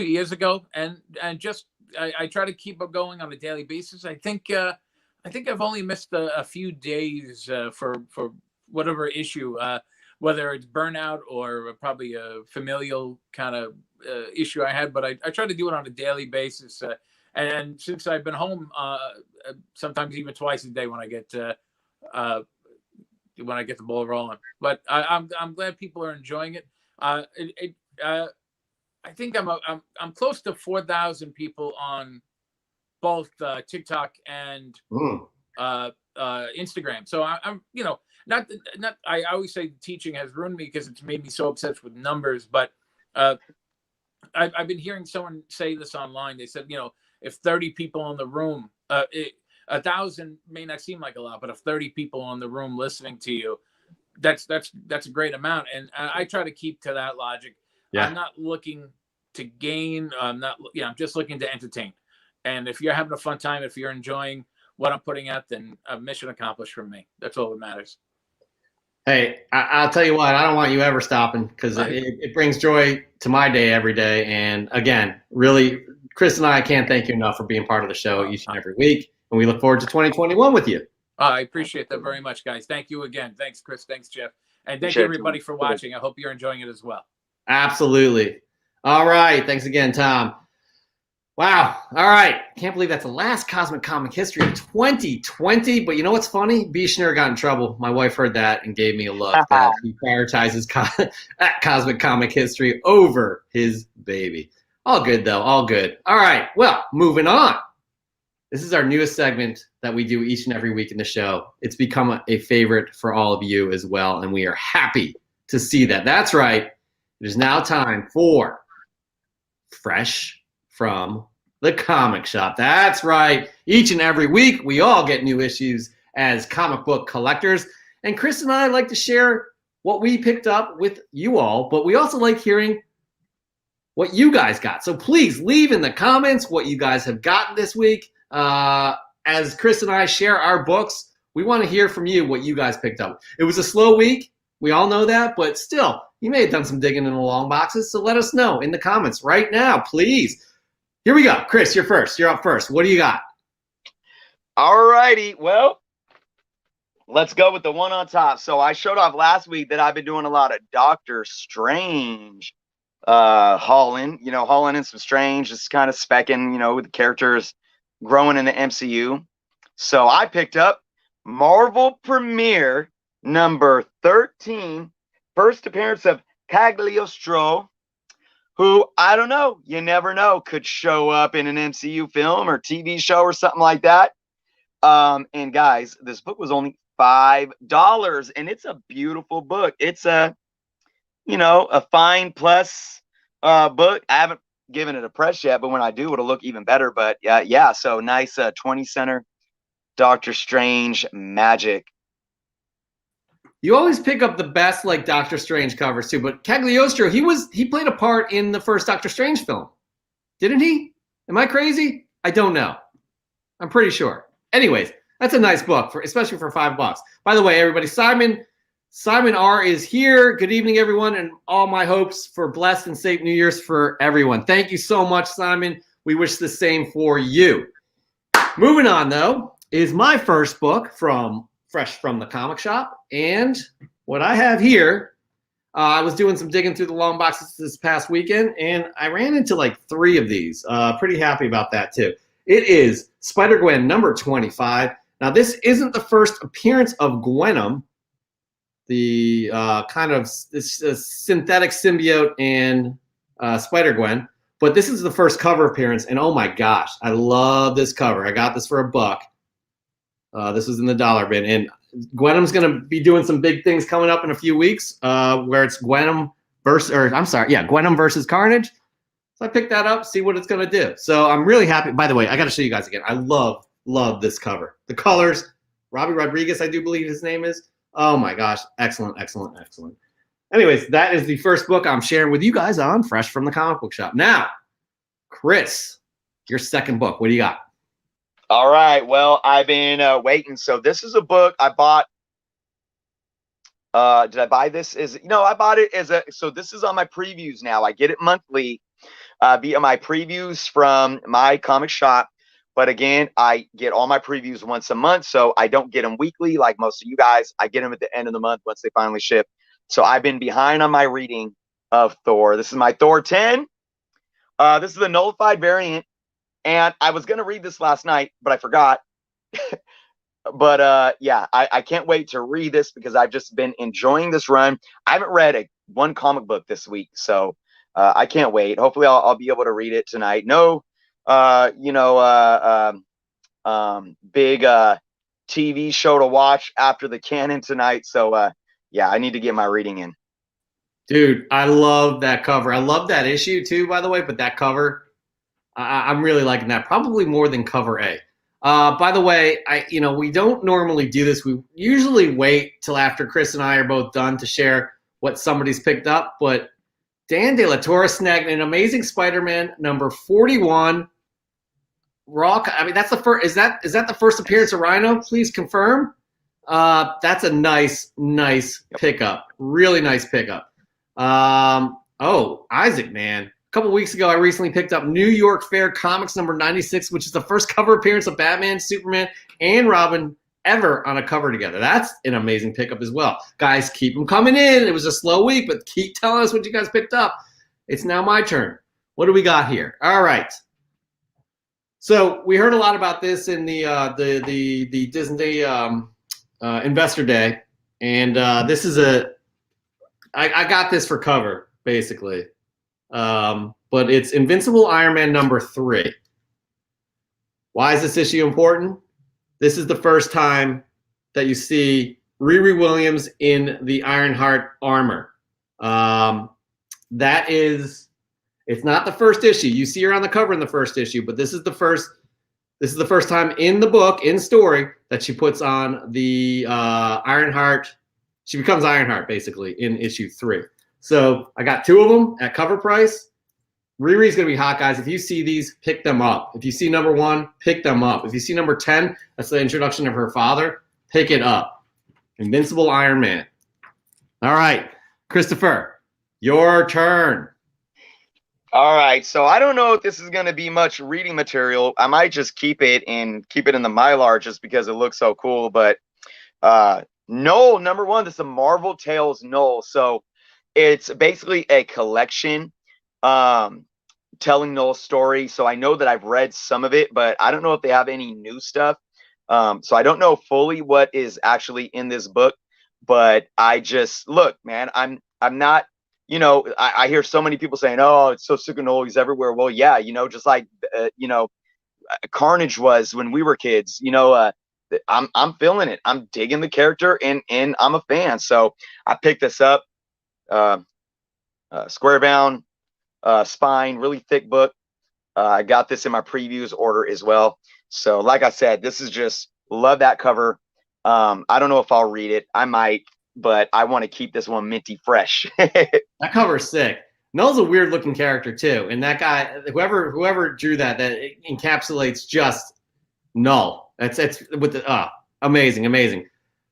years ago, and just I try to keep it going on a daily basis. I think I've only missed a few days for whatever issue, whether it's burnout or probably a familial kind of issue I had, but I try to do it on a daily basis. And since I've been home, sometimes even twice a day when I get the ball rolling. But I'm glad people are enjoying it. I think I'm close to 4,000 people on both TikTok and Instagram. So I'm you know, not I always say teaching has ruined me because it's made me so obsessed with numbers. But I've been hearing someone say this online. They said, you know, if 30 people in the room, 1,000 may not seem like a lot, but if 30 people in the room listening to you, that's a great amount. And I try to keep to that logic. Yeah. I'm not looking to gain. I'm just looking to entertain. And if you're having a fun time, if you're enjoying what I'm putting out, then a mission accomplished from me. That's all that matters. Hey, I'll tell you what, I don't want you ever stopping because it brings joy to my day every day. And again, really, Chris and I can't thank you enough for being part of the show each and every week. And we look forward to 2021 with you. I appreciate that very much, guys. Thank you again. Thanks, Chris. Thanks, Jeff. And thank you, everybody, for watching. I hope you're enjoying it as well. Absolutely. All right. Thanks again, Tom. Wow. All right. Can't believe that's the last Cosmic Comic History of 2020. But you know what's funny? Bishner got in trouble. My wife heard that and gave me a look that he prioritizes Cosmic Comic History over his baby. All good, though. All good. All right. Well, moving on. This is our newest segment that we do each and every week in the show. It's become a favorite for all of you as well, and we are happy to see that. That's right. It is now time for Fresh from the Comic Shop. That's right. Each and every week, we all get new issues as comic book collectors. And Chris and I like to share what we picked up with you all, but we also like hearing what you guys got. So please leave in the comments what you guys have gotten this week. As Chris and I share our books, we want to hear from you what you guys picked up. It was a slow week. We all know that, but still, you may have done some digging in the long boxes. So let us know in the comments right now, please. Here we go. Chris, you're first. You're up first. What do you got? All righty. Well, let's go with the one on top. So I showed off last week that I've been doing a lot of Doctor Strange hauling in some Strange, just kind of specking, with the characters growing in the MCU. So I picked up Marvel Premiere number 13, first appearance of Cagliostro, who, I don't know, you never know, could show up in an MCU film or TV show or something like that. And guys, this book was only $5, and it's a beautiful book. It's a fine plus book. I haven't given it a press yet, but when I do, it'll look even better. But yeah, so nice 20 center Doctor Strange magic. You always pick up the best Doctor Strange covers too, but Cagliostro, he played a part in the first Doctor Strange film, didn't he? Am I crazy? I don't know. I'm pretty sure. Anyways, that's a nice book especially for $5. By the way, everybody, Simon R is here. Good evening, everyone, and all my hopes for blessed and safe New Year's for everyone. Thank you so much, Simon. We wish the same for you. Moving on, though, is my first book from Fresh from the Comic Shop. And what I have here, I was doing some digging through the long boxes this past weekend, and I ran into 3 of these. Pretty happy about that, too. It is Spider-Gwen number 25. Now, this isn't the first appearance of Gwenom, the kind of this synthetic symbiote and Spider-Gwen, but this is the first cover appearance, and oh my gosh, I love this cover. I got this for $1. This was in the dollar bin, and Gwenom's going to be doing some big things coming up in a few weeks, where it's Gwenom versus Carnage. So I picked that up, see what it's going to do. So I'm really happy. By the way, I got to show you guys again. I love this cover. The colors, Robbie Rodriguez, I do believe his name is. Oh my gosh, excellent, excellent, excellent. Anyways, that is the first book I'm sharing with you guys on Fresh from the Comic Book Shop. Now, Chris, your second book. What do you got? All right. Well, I've been waiting. So this is a book I bought. Did I buy this? I bought it so this is on my previews now. I get it monthly via my previews from my comic shop. But again, I get all my previews once a month, so I don't get them weekly like most of you guys. I get them at the end of the month once they finally ship. So I've been behind on my reading of Thor. This is my Thor 10. This is the nullified variant. And I was going to read this last night, but I forgot. But yeah, I can't wait to read this because I've just been enjoying this run. I haven't read one comic book this week, so I can't wait. Hopefully I'll be able to read it tonight. No, big TV show to watch after the canon tonight. So yeah, I need to get my reading in. Dude, I love that cover. I love that issue too, by the way, but that cover, I'm really liking that, probably more than cover A. By the way, we don't normally do this. We usually wait till after Chris and I are both done to share what somebody's picked up, but Dan De La Torre snagged an Amazing Spider-Man number 41. Raw. I mean, that's the first. Is that the first appearance of Rhino? Please confirm. That's a nice pickup. Really nice pickup. Oh, Isaac, man. A couple weeks ago, I recently picked up New York Fair Comics number 96, which is the first cover appearance of Batman, Superman, and Robin ever on a cover together. That's an amazing pickup as well. Guys, keep them coming in. It was a slow week, but keep telling us what you guys picked up. It's now my turn. What do we got here? All right. So we heard a lot about this in the Disney Investor Day, and this is I got this for cover basically, but it's Invincible Iron Man number 3. Why is this issue important? This is the first time that you see Riri Williams in the Ironheart armor. It's not the first issue. You see her on the cover in the first issue, but this is the first time in the book, in story, that she puts on the Ironheart. She becomes Ironheart basically in issue 3. So I got 2 of them at cover price. Riri's gonna be hot, guys. If you see these, pick them up. If you see number 1, pick them up. If you see number 10, that's the introduction of her father, pick it up. Invincible Iron Man. All right, Christopher, your turn. All right, so I don't know if this is going to be much reading material. I might just keep it in the Mylar just because it looks so cool. But Null, number 1, this is a Marvel Tales Null. So it's basically a collection telling Null's story. So I know that I've read some of it, but I don't know if they have any new stuff. So I don't know fully what is actually in this book. But I just, look, man, I'm not. You know, I hear so many people saying, "Oh, it's so sick and old. He's everywhere." Well, yeah, you know, just like Carnage was when we were kids. You know, I'm feeling it. I'm digging the character, and I'm a fan. So I picked this up. Square bound, spine, really thick book. I got this in my previews order as well. So, like I said, this is just love that cover. I don't know if I'll read it. I might. But I want to keep this one minty fresh. That cover's sick. Null's a weird looking character too, and that guy, whoever drew that encapsulates just Null. That's with the amazing.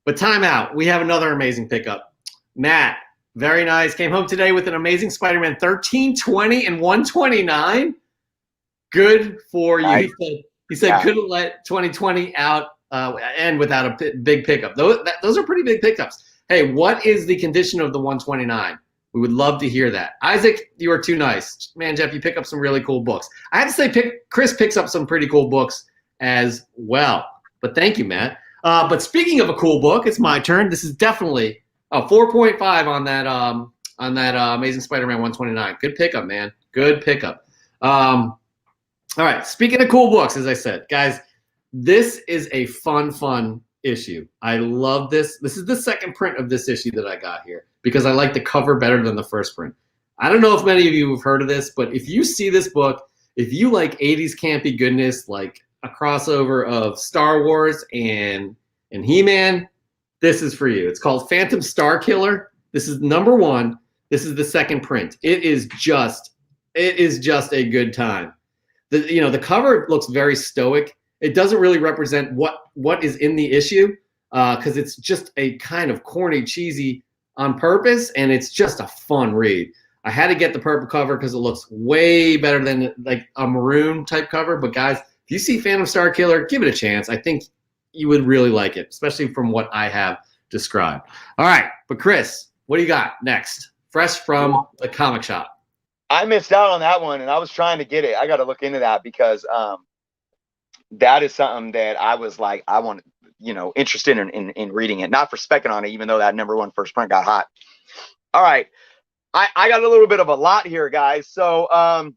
But time out. We have another amazing pickup. Matt, very nice. Came home today with an amazing Spider-Man 1320 and 129. Good for you. Nice. He said couldn't let 2020 out end without a big pickup. Those are pretty big pickups. Hey, what is the condition of the 129? We would love to hear that. Isaac, you are too nice. Man, Jeff, you pick up some really cool books. I have to say Chris picks up some pretty cool books as well. But thank you, Matt. But speaking of a cool book, it's my turn. This is definitely a 4.5 on that Amazing Spider-Man 129. Good pickup, man. Good pickup. All right, speaking of cool books, as I said, guys, this is a fun issue. I love this. This is the second print of this issue that I got here because I like the cover better than the first print. I don't know if many of you have heard of this, but if you see this book, if you like 80s campy goodness, like a crossover of Star Wars and He-Man, this is for you. It's called Phantom Star Killer. This is number 1. This is the second print. It is just a good time. The cover looks very stoic. It doesn't really represent what is in the issue because it's just a kind of corny, cheesy on purpose, and it's just a fun read. I had to get the purple cover because it looks way better than like a maroon type cover. But guys, if you see Phantom Star Killer, give it a chance. I think you would really like it, especially from what I have described. All right, but Chris, what do you got next? Fresh from the comic shop. I missed out on that one, and I was trying to get it. I got to look into that because that is something that I was like, I want, interested in reading it, not for specking on it, even though that number 1 first print got hot. All right. I got a little bit of a lot here, guys. So,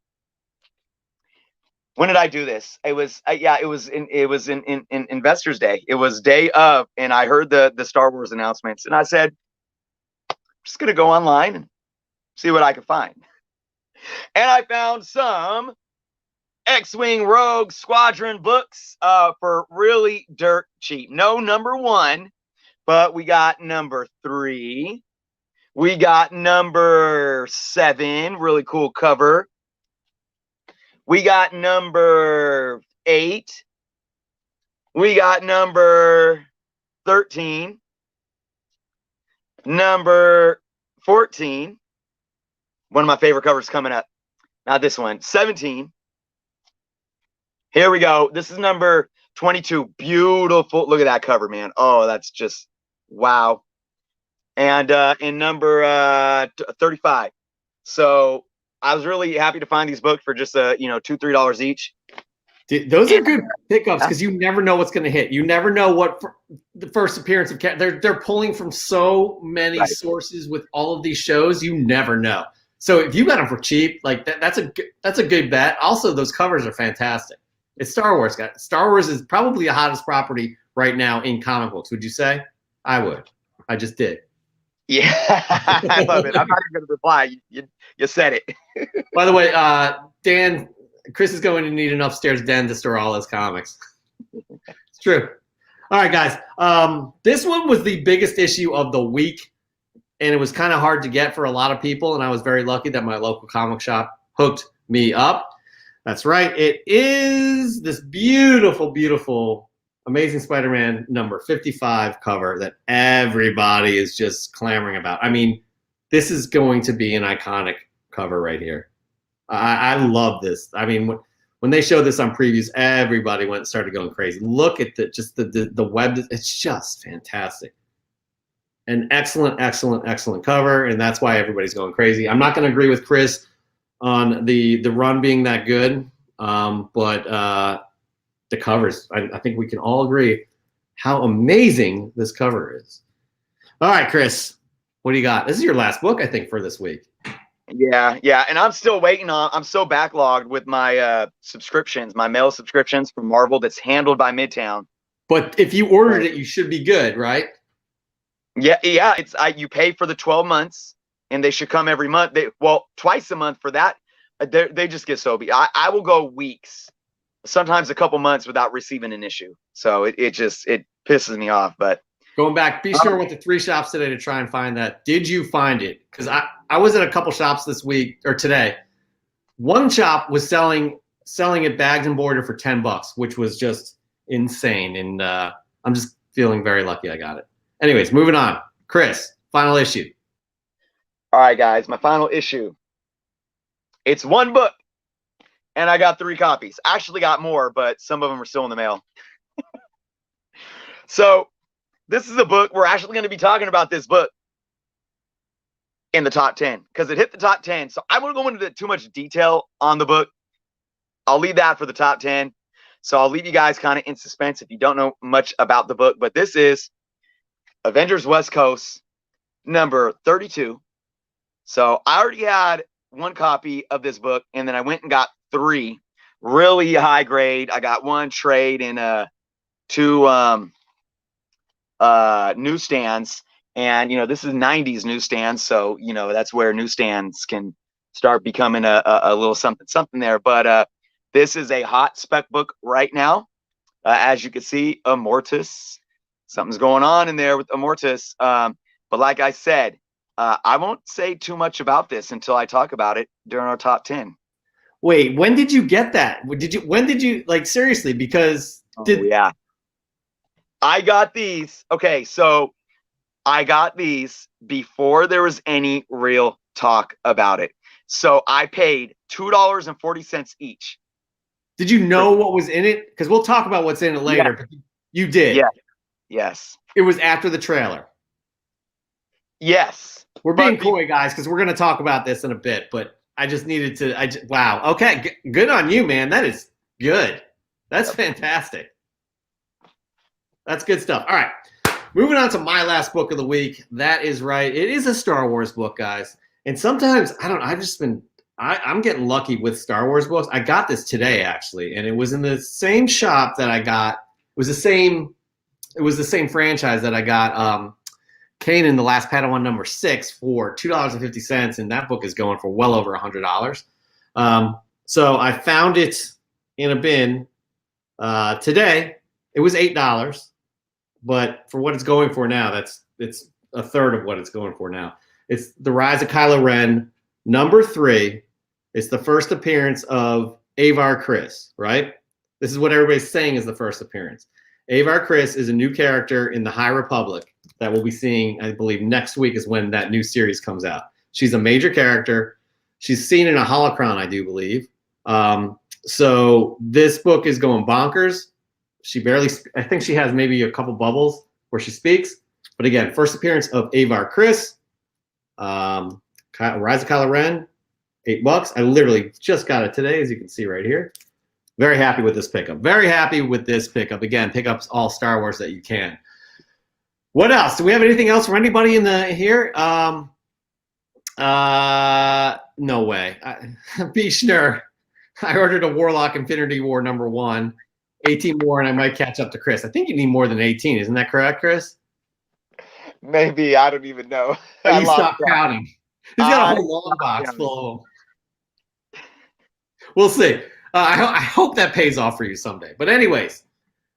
when did I do this? It was, it was in Investors Day. It was day of, and I heard the Star Wars announcements, and I said, I'm just going to go online and see what I can find. And I found some X-Wing Rogue Squadron books for really dirt cheap. No number 1, but we got number 3. We got number 7, really cool cover. We got number 8. We got number 13. Number 14. One of my favorite covers coming up. Not this one. 17. Here we go. This is number 22. Beautiful. Look at that cover, man. Oh, that's just wow. And in number 35. So I was really happy to find these books for just $2-3 each. Dude, those are good pickups because you never know what's going to hit. You never know what the first appearance of they're pulling from so many sources with all of these shows. You never know. So if you got them for cheap, like that's a good bet. Also, those covers are fantastic. It's Star Wars, guys. Star Wars is probably the hottest property right now in comic books. Would you say? I would. I just did. Yeah, I love it. I'm not even going to reply. You said it. By the way, Dan, Chris is going to need an upstairs den to store all his comics. It's true. All right, guys. This one was the biggest issue of the week, and it was kind of hard to get for a lot of people, and I was very lucky that my local comic shop hooked me up. That's right. It is this beautiful, beautiful Amazing Spider-Man number 55 cover that everybody is just clamoring about. I mean, this is going to be an iconic cover right here. I love this. I mean, when they showed this on previews, everybody went and started going crazy. Look at the web. It's just fantastic. An excellent, excellent, excellent cover, and that's why everybody's going crazy. I'm not going to agree with Chris on the run being that good, but the covers, I think we can all agree how amazing this cover is. All right, Chris, what do you got? This is your last book, I think, for this week. Yeah, and I'm still waiting on. I'm so backlogged with my subscriptions, my mail subscriptions from Marvel that's handled by Midtown. But if you ordered it, you should be good, right? Yeah. It's you pay for the 12 months, and they should come every month. Twice a month for that. They just get so big. I will go weeks, sometimes a couple months without receiving an issue. So it pisses me off. But going back, be sure I went to 3 shops today to try and find that. Did you find it? Because I was at a couple shops this week or today. One shop was selling it bagged and boarded for $10, which was just insane. And I'm just feeling very lucky I got it. Anyways, moving on. Chris, final issue. All right, guys, my final issue. It's one book, and I got 3 copies. Actually got more, but some of them are still in the mail. So this is a book. We're actually going to be talking about this book in the top 10 because it hit the top 10. So I won't go into too much detail on the book. I'll leave that for the top 10. So I'll leave you guys kind of in suspense if you don't know much about the book. But this is Avengers West Coast number 32. So I already had 1 copy of this book, and then I went and got 3 really high grade. I got 1 trade and 2 newsstands. And, this is 90s newsstands. So, that's where newsstands can start becoming a little something there. But this is a hot spec book right now. As you can see, Immortus. Something's going on in there with Immortus. But like I said, I won't say too much about this until I talk about it during our top 10. Wait, when did you get that? When did you seriously? Because yeah, I got these. Okay, so I got these before there was any real talk about it. So I paid $2.40 each. Did you know what was in it? Because we'll talk about what's in it later. Yeah. But you did. Yeah. Yes. It was after the trailer. Yes. We're being coy, guys, because we're going to talk about this in a bit. But I just needed to. Wow. Okay. Good on you, man. That is good. That's fantastic. That's good stuff. All right. Moving on to my last book of the week. That is right. It is a Star Wars book, guys. And sometimes, I'm getting lucky with Star Wars books. I got this today, actually. And it was in the same shop that I got. It was the same franchise that I got Kanan, The Last Padawan number 6 for $2.50. And that book is going for well over $100. So I found it in a bin today. It was $8. But for what it's going for now, it's a third of what it's going for now. It's The Rise of Kylo Ren, number 3. It's the first appearance of Avar Kriss, right? This is what everybody's saying is the first appearance. Avar Kriss is a new character in the High Republic that we'll be seeing, I believe, next week is when that new series comes out. She's a major character. She's seen in a holocron, I do believe. So this book is going bonkers. She barely, I think she has maybe a couple bubbles where she speaks. But again, first appearance of Avar Kriss. Rise of Kylo Ren, $8. I literally just got it today, as you can see right here. Very happy with this pickup. Very happy with this pickup. Again, pick up all Star Wars that you can. What else? Do we have anything else for anybody in the here? No way. B. Schnur. I ordered a Warlock Infinity War #1. 18 more, and I might catch up to Chris. I think you need more than 18. Isn't that correct, Chris? Maybe. I don't even know. You stop counting. He's got a whole long box full of them. We'll see. I hope that pays off for you someday. But anyways,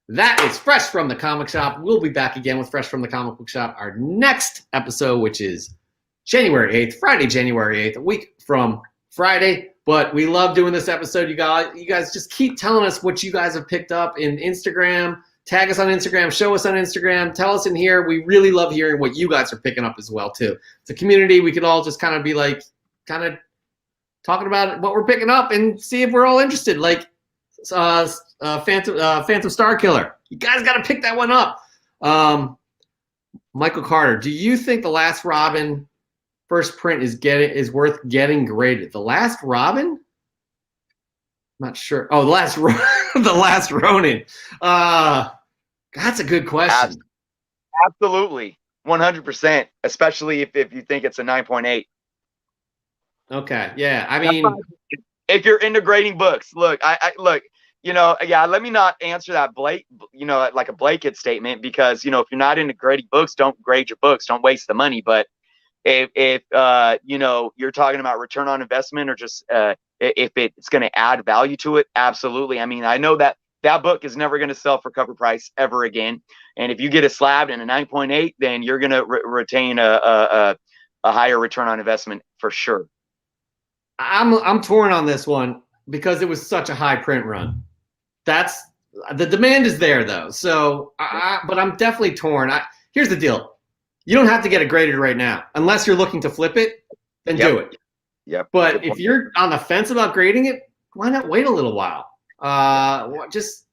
that is Fresh from the Comic Shop. We'll be back again with Fresh from the Comic Book Shop, our next episode, which is January 8th, Friday, January 8th, a week from Friday. But we love doing this episode. You guys just keep telling us what you guys have picked up in Instagram. Tag us on Instagram. Show us on Instagram. Tell us in here. We really love hearing what you guys are picking up as well, too. It's a community. We could all just kind of be like, kind of talking about what we're picking up and see if we're all interested. Like Phantom Starkiller. You guys got to pick that one up. Michael Carter, do you think The Last Robin first print is worth getting graded? The Last Robin? Not sure. Oh, The Last Ronin. That's a good question. Absolutely. 100%, especially if you think it's a 9.8. Okay. Yeah. I mean, if you're into grading books, look, look, let me not answer that like a blanket statement, because, if you're not into grading books, don't grade your books. Don't waste the money. But if you're talking about return on investment, or just if it's going to add value to it, absolutely. I mean, I know that book is never going to sell for cover price ever again. And if you get it slabbed in a 9.8, then you're going to retain a higher return on investment for sure. I'm torn on this one because it was such a high print run. That's the demand is there though. So, but I'm definitely torn. Here's the deal. You don't have to get it graded right now unless you're looking to flip it. Then do it. Yep. But if you're on the fence about grading it, why not wait a little while? Just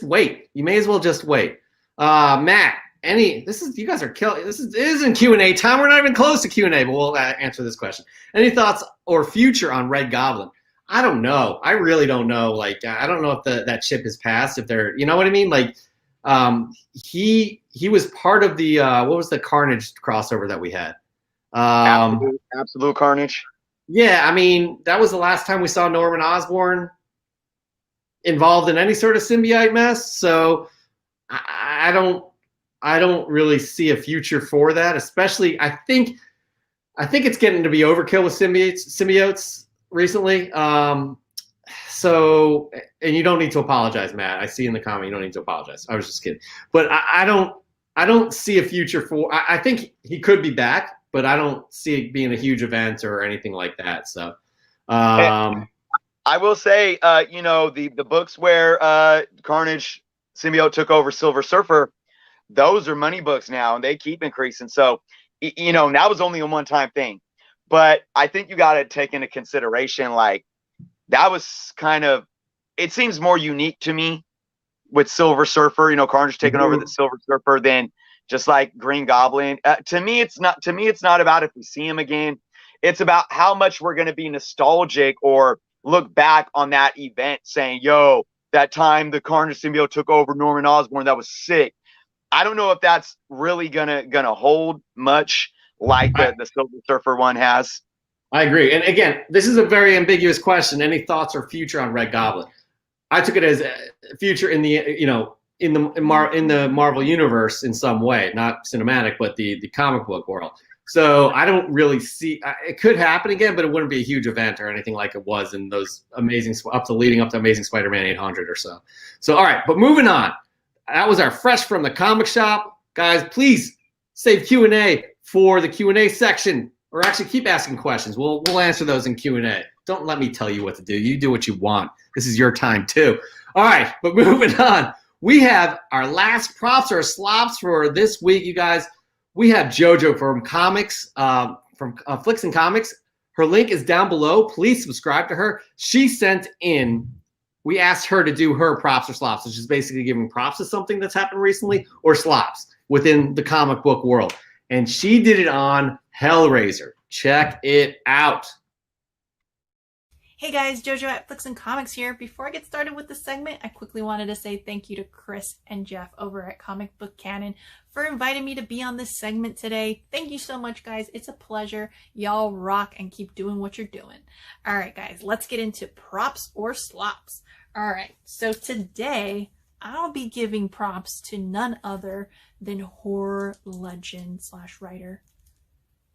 wait. You may as well just wait. Matt, you guys are killing. This isn't Q&A time. We're not even close to Q&A, but we'll answer this question. Any thoughts or future on Red Goblin? I don't know. I really don't know. Like, I don't know if that ship has passed. If they're, you know what I mean? Like, he was part of the what was the Carnage crossover that we had? Absolute Carnage. Yeah, I mean, that was the last time we saw Norman Osborn involved in any sort of symbiote mess. So I don't really see a future for that. Especially, I think it's getting to be overkill with symbiotes recently. So, and you don't need to apologize, Matt. I see in the comment you don't need to apologize. I was just kidding. But I don't see a future for. I think he could be back, but I don't see it being a huge event or anything like that. So, I will say, the books where Carnage symbiote took over Silver Surfer, those are money books now, and they keep increasing. So, that was only a one-time thing. But I think you got to take into consideration, like, that was kind of, it seems more unique to me with Silver Surfer, Carnage taking over the Silver Surfer than just like Green Goblin. To me, it's not about if we see him again. It's about how much we're going to be nostalgic or look back on that event saying, yo, that time the Carnage symbiote took over Norman Osborn, that was sick. I don't know if that's really gonna hold much like the Silver Surfer one has. I agree. And again, this is a very ambiguous question. Any thoughts or future on Red Goblin? I took it as a future in the in the Marvel universe in some way, not cinematic, but the comic book world. So I don't really see it could happen again, but it wouldn't be a huge event or anything like it was in those leading up to Amazing Spider-Man 800 or so. So all right, but moving on. That was our Fresh from the Comic Shop. Guys, please save Q&A for the Q&A section. Or actually keep asking questions. We'll answer those in Q&A. Don't let me tell you what to do. You do what you want. This is your time too. All right, but moving on. We have our last props or slops for this week, you guys. We have JoJo from comics, from Flicks and Comics. Her link is down below. Please subscribe to her. She sent in, we asked her to do her props or slops, which is basically giving props to something that's happened recently or slops within the comic book world. And she did it on Hellraiser. Check it out. Hey guys, JoJo at Flicks and Comics here. Before I get started with the segment, I quickly wanted to say thank you to Chris and Jeff over at Comic Book Canon for inviting me to be on this segment today. Thank you so much, guys. It's a pleasure. Y'all rock and keep doing what you're doing. All right, guys, let's get into props or slops. All right, so today I'll be giving props to none other than horror legend / writer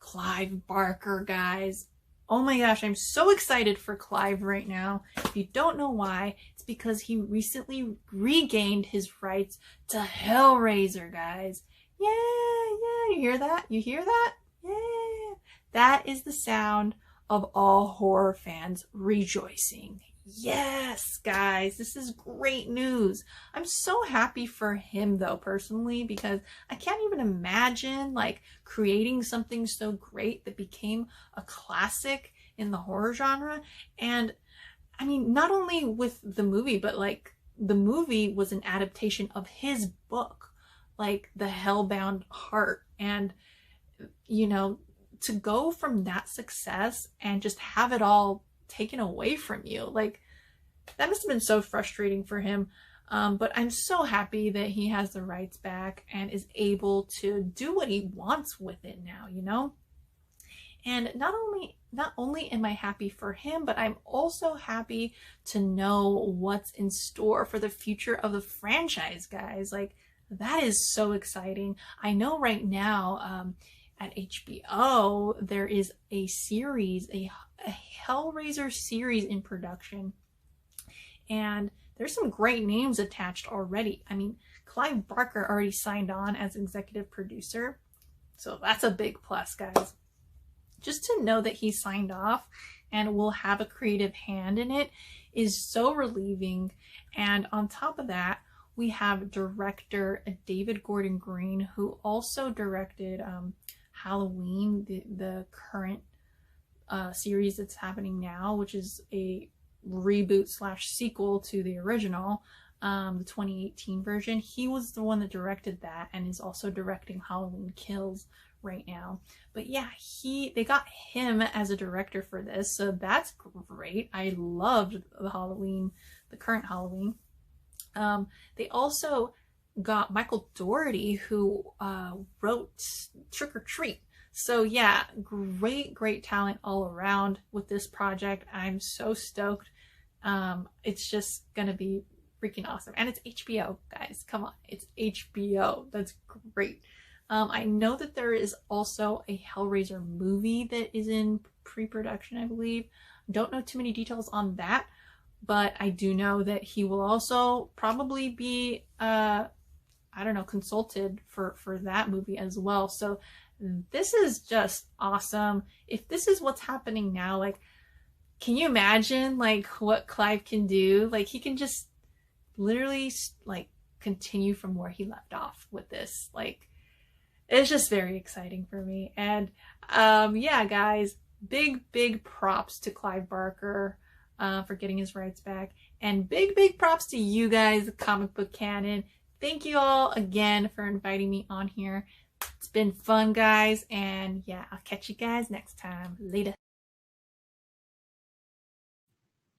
Clive Barker, guys. Oh my gosh, I'm so excited for Clive right now. If you don't know why, it's because he recently regained his rights to Hellraiser, guys. Yeah, you hear that? You hear that? Yeah. That is the sound of all horror fans rejoicing. Yes, guys, this is great news. I'm so happy for him though, personally, because I can't even imagine like creating something so great that became a classic in the horror genre. And I mean, not only with the movie, but like the movie was an adaptation of his book, like The Hellbound Heart. And, you know, to go from that success and just have it all taken away from you, like that must have been so frustrating for him. But I'm so happy that he has the rights back and is able to do what he wants with it now, you know? And not only am I happy for him, but I'm also happy to know what's in store for the future of the franchise, guys. Like, that is so exciting. I know right now, at HBO, there is a series, a Hellraiser series in production. And there's some great names attached already. I mean, Clive Barker already signed on as executive producer. So that's a big plus, guys. Just to know that he signed off and will have a creative hand in it is so relieving. And on top of that, we have director David Gordon Green, who also directed Halloween, the current series that's happening now, which is a reboot / sequel to the original, the 2018 version. He was the one that directed that and is also directing Halloween Kills right now. But yeah, they got him as a director for this, so that's great. I loved the current Halloween. They also got Michael Dougherty, who wrote Trick or Treat. So yeah, great talent all around with this project. I'm so stoked. It's just gonna be freaking awesome. And it's HBO, guys. Come on, it's HBO. That's great. I know that there is also a Hellraiser movie that is in pre-production, I believe. Don't know too many details on that, but I do know that he will also probably be, consulted for that movie as well. So this is just awesome. If this is what's happening now, like, can you imagine like what Clive can do? Like, he can just literally like continue from where he left off with this. Like, it's just very exciting for me. And yeah, guys, big props to Clive Barker for getting his rights back, and big props to you guys, the Comic Book Canon. Thank you all again for inviting me on here. It's been fun, guys, and yeah, I'll catch you guys next time. Later.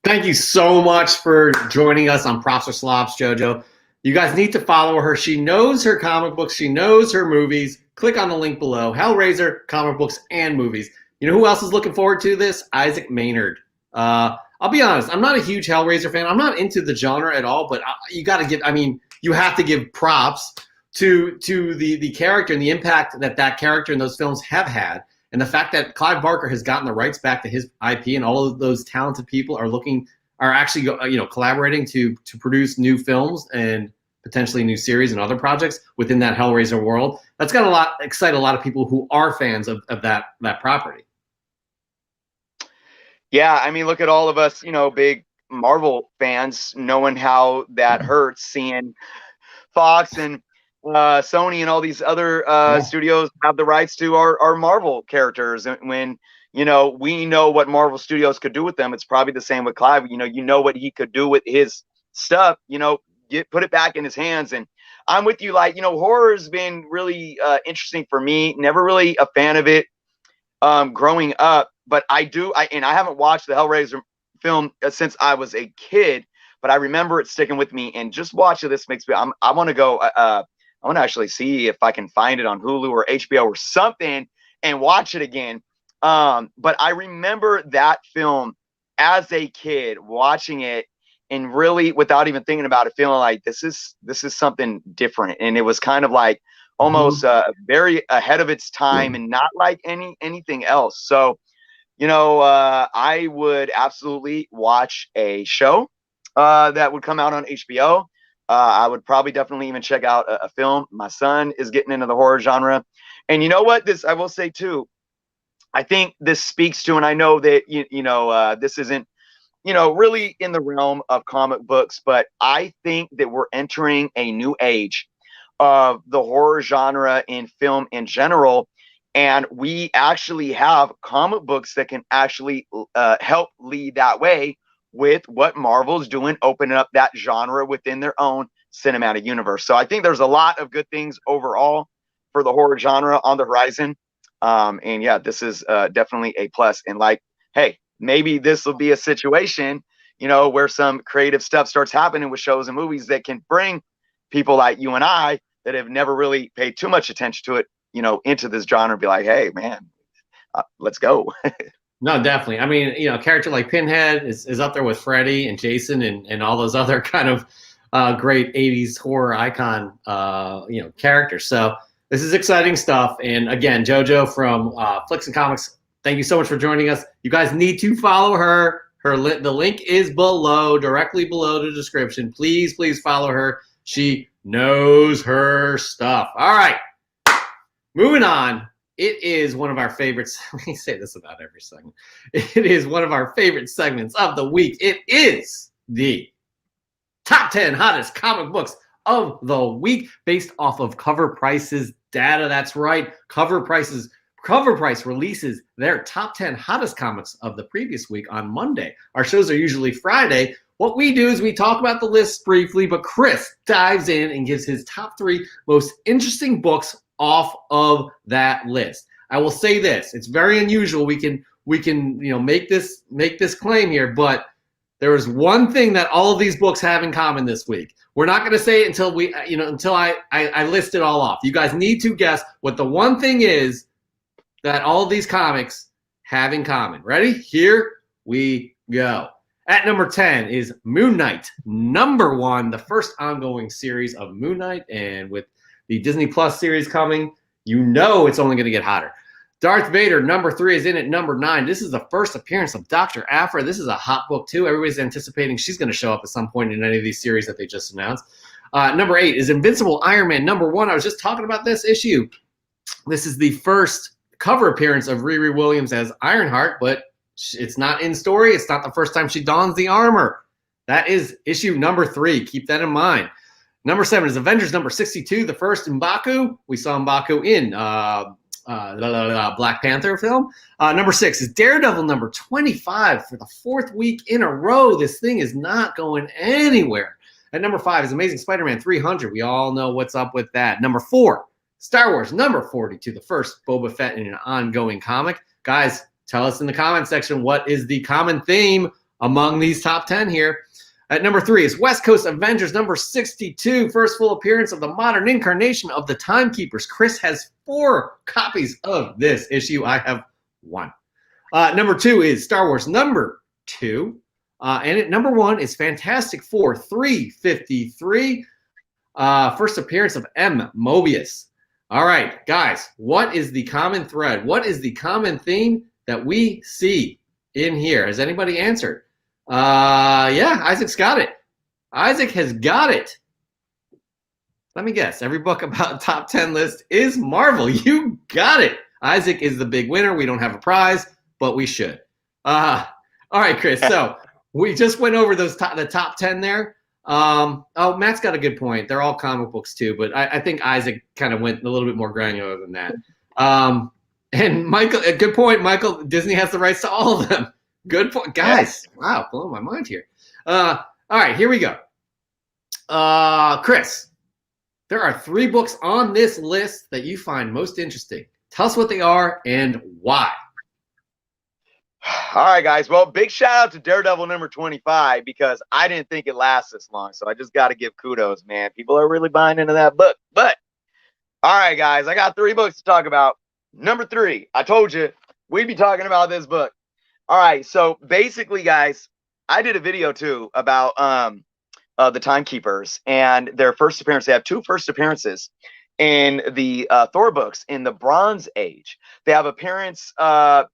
Thank you so much for joining us on Props or Slops, JoJo. You guys need to follow her. She knows her comic books. She knows her movies. Click on the link below. Hellraiser, comic books, and movies. You know who else is looking forward to this? Isaac Maynard. I'll be honest. I'm not a huge Hellraiser fan. I'm not into the genre at all, but you have to give props to the character and the impact that character and those films have had. And the fact that Clive Barker has gotten the rights back to his IP, and all of those talented people are actually collaborating to produce new films and potentially new series and other projects within that Hellraiser world. That's got excite a lot of people who are fans of that property. Yeah, I mean, look at all of us, big Marvel fans, knowing how that hurts, seeing Fox and Sony and all these other studios have the rights to our Marvel characters. And when, you know, we know what Marvel Studios could do with them, it's probably the same with Clive. You know what he could do with his stuff, you know, put it back in his hands. And I'm with you. Like, you know, horror has been really interesting for me. Never really a fan of it growing up, but I haven't watched the Hellraiser film since I was a kid, but I remember it sticking with me. And just watching this makes me, I want to go, I want to actually see if I can find it on Hulu or HBO or something and watch it again. But I remember that film as a kid, watching it, and really, without even thinking about it, feeling like this is something different. And it was kind of like almost very ahead of its time and not like anything else. So, you know, I would absolutely watch a show that would come out on HBO. I would probably definitely even check out a film. My son is getting into the horror genre. And you know what? This, I will say too, I think this speaks to, and I know that, this isn't, you know, really in the realm of comic books, but I think that we're entering a new age of the horror genre in film in general. And we actually have comic books that can actually help lead that way with what Marvel's doing, opening up that genre within their own cinematic universe. So I think there's a lot of good things overall for the horror genre on the horizon. And yeah, this is definitely a plus. And like, hey, maybe this will be a situation, you know, where some creative stuff starts happening with shows and movies that can bring people like you and I that have never really paid too much attention to it, you know, into this genre and be like, hey, man, let's go. No, definitely. I mean, you know, a character like Pinhead is up there with Freddy and Jason and all those other kind of great 80s horror icon, characters. So this is exciting stuff. And again, JoJo from Flicks and Comics, thank you so much for joining us. You guys need to follow her. The link is below, directly below the description. Please, please follow her. She knows her stuff. All right, moving on. It is one of our favorites. We say this about every segment. It is one of our favorite segments of the week. It is the top 10 hottest comic books of the week based off of Cover Price's data. That's right. Cover Price releases their top 10 hottest comics of the previous week on Monday. Our shows are usually Friday. What we do is we talk about the list briefly, but Chris dives in and gives his top 3 most interesting books off of that list. I will say this: it's very unusual. We can make this claim here, but there is one thing that all of these books have in common this week. We're not going to say it until I list it all off. You guys need to guess what the one thing is that all of these comics have in common. Ready? Here we go. At number 10 is Moon Knight. Number 1, the first ongoing series of Moon Knight, and with the Disney Plus series coming, you know it's only going to get hotter. Darth Vader, number 3, is in at number 9. This is the first appearance of Dr. Aphra. This is a hot book, too. Everybody's anticipating she's going to show up at some point in any of these series that they just announced. Number 8 is Invincible Iron Man. Number 1, I was just talking about this issue. This is the first cover appearance of Riri Williams as Ironheart, but it's not in story. It's not the first time she dons the armor. That is issue number 3. Keep that in mind. Number 7 is Avengers number 62, the first M'Baku. We saw M'Baku in Black Panther film. Number 6 is Daredevil number 25 for the 4th week in a row. This thing is not going anywhere. At number 5 is Amazing Spider-Man 300. We all know what's up with that. Number 4, Star Wars number 42, the first Boba Fett in an ongoing comic. Guys, tell us in the comment section what is the common theme among these top 10 here. At number 3 is West Coast Avengers number 62, first full appearance of the modern incarnation of the Timekeepers. Chris has 4 copies of this issue. I have 1. Number 2 is Star Wars number 2. And at number 1 is Fantastic Four 353, first appearance of M. Mobius. All right, guys, what is the common thread? What is the common theme that we see in here? Has anybody answered? Yeah, Isaac's got it. Isaac has got it. Let me guess. Every book about top 10 list is Marvel. You got it. Isaac is the big winner. We don't have a prize, but we should. All right, Chris. So we just went over the top 10 there. Matt's got a good point. They're all comic books too, but I think Isaac kind of went a little bit more granular than that. And Michael, a good point, Michael. Disney has the rights to all of them. Good point, guys. Wow, blowing my mind here. All right, here we go. Chris, there are 3 books on this list that you find most interesting. Tell us what they are and why. All right, guys. Well, big shout out to Daredevil number 25 because I didn't think it lasts this long. So I just got to give kudos, man. People are really buying into that book. But all right, guys, I got 3 books to talk about. Number 3, I told you we'd be talking about this book. All right. So basically, guys, I did a video too about the Timekeepers and their first appearance. They have 2 first appearances in the Thor books in the Bronze Age. They have appearance. I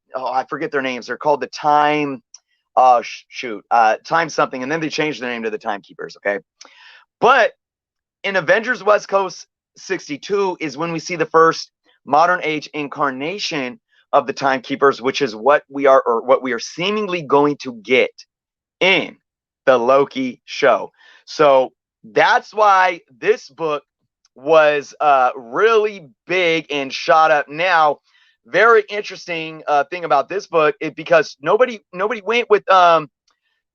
forget their names. They're called the Time. Time something, and then they changed the name to the Timekeepers. Okay, but in Avengers West Coast 62 is when we see the first modern age incarnation of the Timekeepers, which is what we are seemingly going to get in the Loki show. So that's why this book was really big and shot up. Now, very interesting thing about this book is because nobody went with well,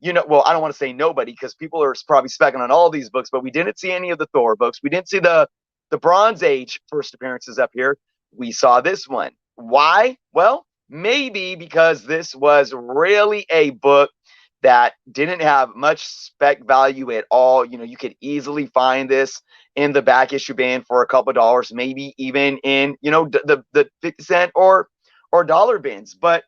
I don't want to say nobody because people are probably specking on all these books, but we didn't see any of the Thor books. We didn't see the Bronze Age first appearances up here. We saw this one. Why? Well, maybe because this was really a book that didn't have much spec value at all. You could easily find this in the back issue bin for a couple of dollars, maybe even in, the 50 cent or dollar bins. But,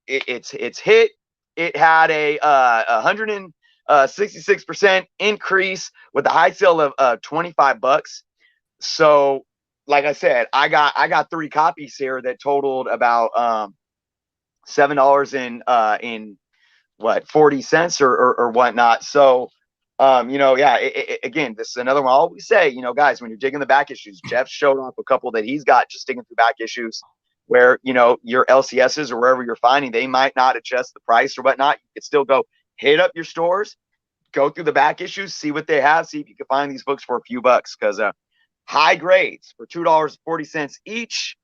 it's hit. It had a 166% increase with a high sale of $25. So, like I said, I got 3 copies here that totaled about $7 in what 40 cents or whatnot. So again, this is another one I always say, guys, when you're digging the back issues, Jeff showed off a couple that he's got just digging through back issues where your LCSs or wherever you're finding, they might not adjust the price or whatnot. You could still go hit up your stores, go through the back issues, see what they have, see if you can find these books for a few bucks, because high grades for $2.40 each.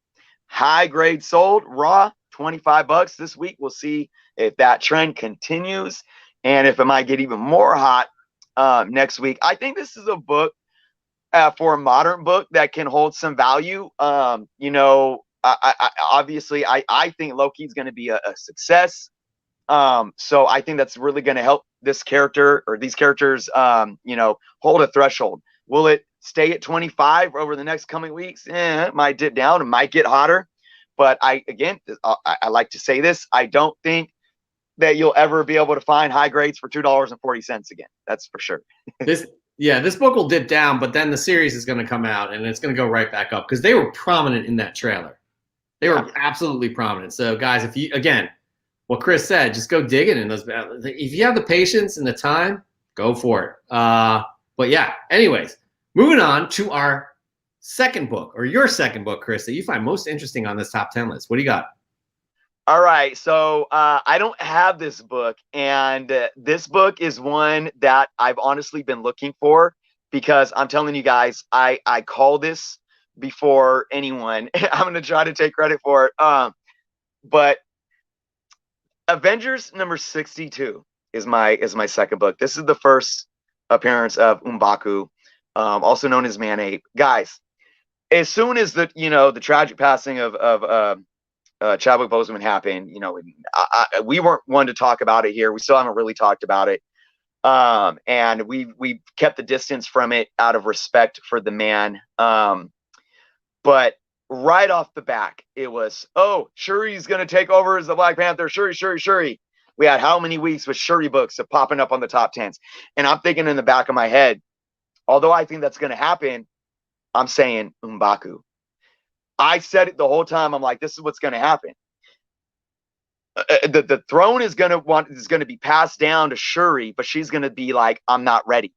High grade sold raw $25 this week. We'll see if that trend continues and if it might get even more hot next week. I think this is a book for a modern book that can hold some value. Obviously I think Loki's going to be a success. So I think that's really going to help this character or these characters, hold a threshold. Will it stay at 25 over the next coming weeks? It might dip down. It might get hotter. But I like to say this. I don't think that you'll ever be able to find high grades for $2.40 again. That's for sure. This book will dip down, but then the series is going to come out and it's going to go right back up because they were prominent in that trailer. They were absolutely prominent. So guys, if you, again, what Chris said, just go digging in those. If you have the patience and the time, go for it. But yeah, anyways, moving on to our second book, or your second book, Chris, that you find most interesting on this top 10 list. What do you got? All right. So I don't have this book, and this book is one that I've honestly been looking for because I'm telling you guys, I call this before anyone. I'm going to try to take credit for it. But Avengers number 62 is my second book. This is the first appearance of M'Baku, also known as Man-Ape. Guys, as soon as the tragic passing of Chadwick Boseman happened, we weren't one to talk about it here. We still haven't really talked about it. And we kept the distance from it out of respect for the man. But right off the back, it was, Shuri's going to take over as the Black Panther. Shuri. We had how many weeks with Shuri books of popping up on the top 10s? And I'm thinking in the back of my head, although I think that's going to happen, I'm saying M'Baku. I said it the whole time. I'm like, this is what's going to happen. The throne is going to be passed down to Shuri, but she's going to be like, I'm not ready.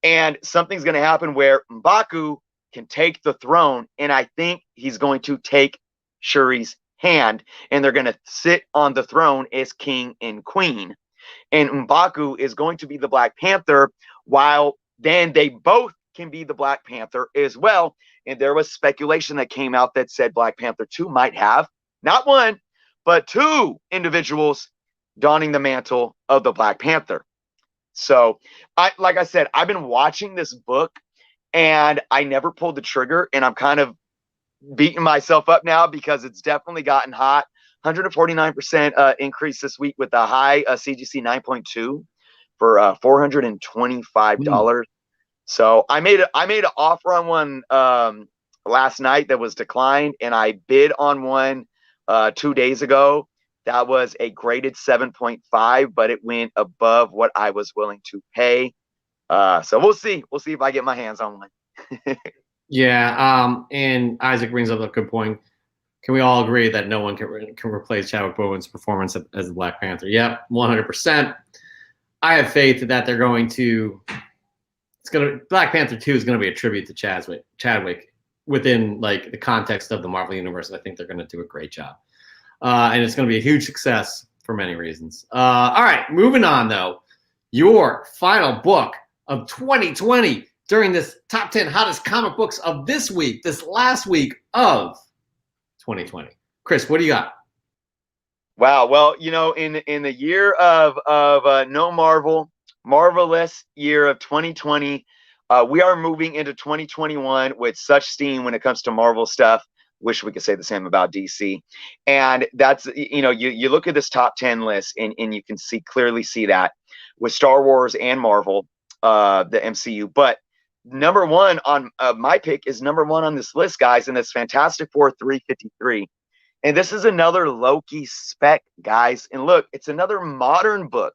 And something's going to happen where M'Baku can take the throne, and I think he's going to take Shuri's hand, and they're going to sit on the throne as king and queen. and M'Baku is going to be the Black Panther, while then they both can be the Black Panther as well. And there was speculation that came out that said Black Panther 2 might have not one, but two individuals donning the mantle of the Black Panther. So, like I said, I've been watching this book and I never pulled the trigger, and I'm kind of beating myself up now because it's definitely gotten hot. 149% increase this week with a high CGC 9.2 for $425. So I made an offer on one last night that was declined, and I bid on one 2 days ago. That was a graded 7.5, but it went above what I was willing to pay. So we'll see. We'll see if I get my hands on one. Yeah. And Isaac brings up a good point. Can we all agree that no one can replace Chadwick Boseman's performance as the Black Panther? Yep, 100%. I have faith that they're going to. Black Panther 2 is going to be a tribute to Chadwick within like the context of the Marvel Universe. I think they're going to do a great job. And it's going to be a huge success for many reasons. All right, moving on, though. Your final book of 2020 during this top 10 hottest comic books of this week, this last week of 2020. Chris, what do you got? Wow. Well, you know, in the year of no marvelous year of 2020, we are moving into 2021 with such steam when it comes to Marvel stuff. Wish we could say the same about DC. And that's, you know, you look at this top 10 list and you can clearly see that with Star Wars and Marvel, the MCU. But number one on my pick is number one on this list, guys, and that's Fantastic Four 353. And this is another Loki spec, guys. And look, it's another modern book.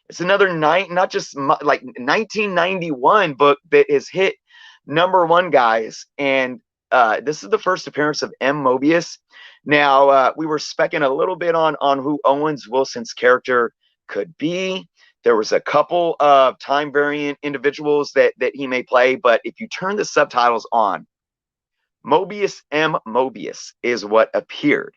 It's another not just like 1991 book that has hit number one, guys. And this is the first appearance of M. Mobius. Now, we were specking a little bit on who Owens Wilson's character could be. There was a couple of time variant individuals that he may play, but if you turn the subtitles on, Mobius M. Mobius is what appeared.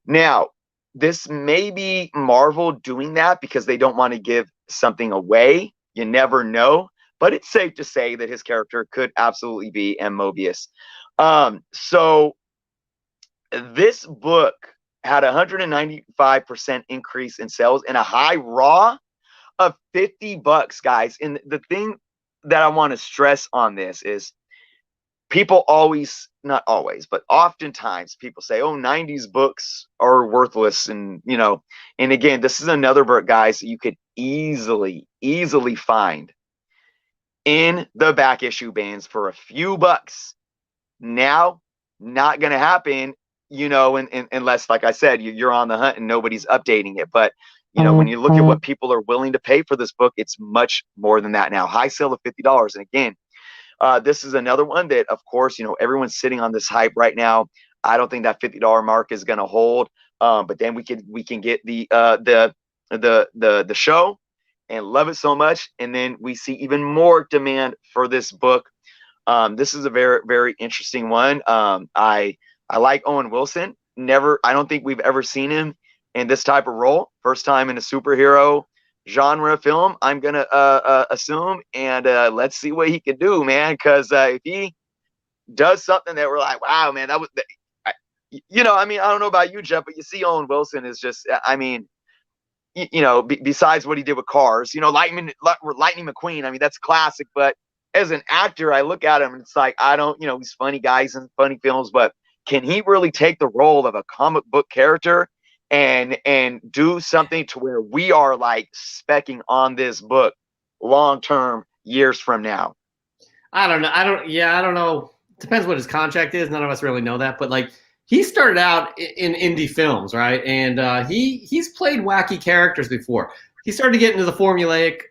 Now, this may be Marvel doing that because they don't want to give something away. You never know, but it's safe to say that his character could absolutely be M. Mobius. So this book had 195% increase in sales and a high raw of $50, guys. And the thing that I want to stress on this is people always, not always, but oftentimes people say, oh, 90s books are worthless. And, you know, and again, this is another book, guys, that you could easily find in the back issue bins for a few bucks. Now, not going to happen, you know, unless, like I said, you're on the hunt and nobody's updating it. But, you know, when you look at what people are willing to pay for this book, it's much more than that now. High sale of $50. And again, this is another one that, of course, you know, everyone's sitting on this hype right now. I don't think that $50 mark is going to hold. But then we can get the show and love it so much. And then we see even more demand for this book. This is a very, very interesting one. I like Owen Wilson. I don't think we've ever seen him in this type of role. First time in a superhero genre film, I'm gonna assume, and let's see what he can do, man. Because if he does something that we're like, wow, man, that was, you know, I mean, I don't know about you, Jeff, but you see Owen Wilson is just, I mean, you know, besides what he did with Cars, you know, Lightning McQueen, I mean, that's classic. But as an actor, I look at him and it's like, I don't, you know, he's funny guys in funny films, but can he really take the role of a comic book character and do something to where we are like specking on this book long term, years from now? I don't know. I don't know. Depends what his contract is. None of us really know that, but like he started out in indie films, right? And he's played wacky characters before. He started to get into the formulaic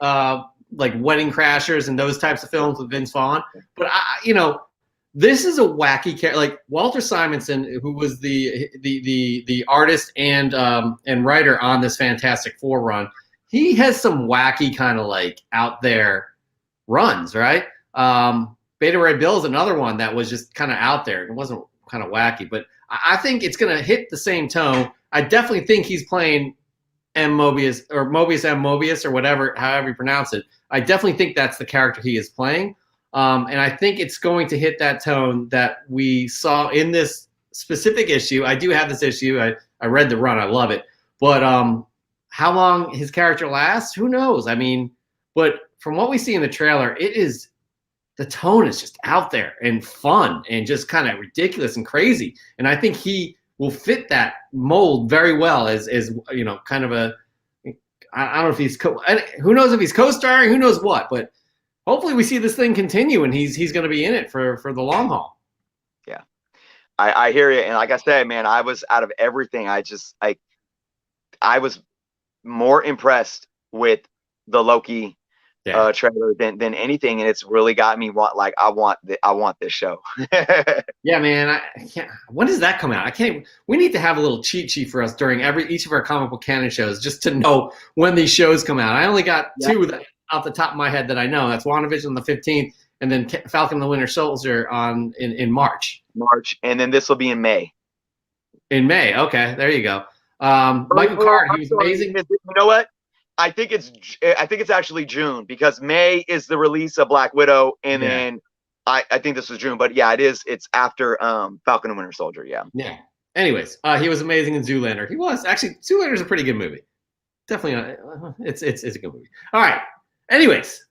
like Wedding Crashers and those types of films with Vince Vaughn. But you know, this is a wacky character. Like Walter Simonson, who was the artist and writer on this Fantastic Four run, he has some wacky kind of like out there runs, right? Beta Ray Bill is another one that was just kind of out there. It wasn't kind of wacky, but I think it's going to hit the same tone. I definitely think he's playing M. Mobius or Mobius M. Mobius or whatever, however you pronounce it. I definitely think that's the character he is playing. And I think it's going to hit that tone that we saw in this specific issue. I do have this issue. I read the run. I love it. But how long his character lasts, who knows? I mean, but from what we see in the trailer, the tone is just out there and fun and just kind of ridiculous and crazy. And I think he will fit that mold very well as you know, kind of a, I don't know if he's who knows if he's co-starring, who knows what, but hopefully we see this thing continue and he's going to be in it for the long haul. Yeah, I hear you. And like I said, man, I was out of everything. I was more impressed with the Loki trailer than anything, and it's really got me I want this show. Yeah, man. I can't. When does that come out? I can't. We need to have a little cheat sheet for us during each of our comic book canon shows, just to know when these shows come out. I only got two that, off the top of my head that I know. That's WandaVision on the 15th, and then Falcon and the Winter Soldier in March. And then this will be in May. In May, okay, there you go. Michael Card, he was amazing. You know what? I think it's actually June, because May is the release of Black Widow, and then I think this was June, but yeah, it's after Falcon and Winter Soldier. Yeah. Anyways, he was amazing in Zoolander. He was actually, Zoolander's a pretty good movie. Definitely, it's a good movie. All right. Anyways,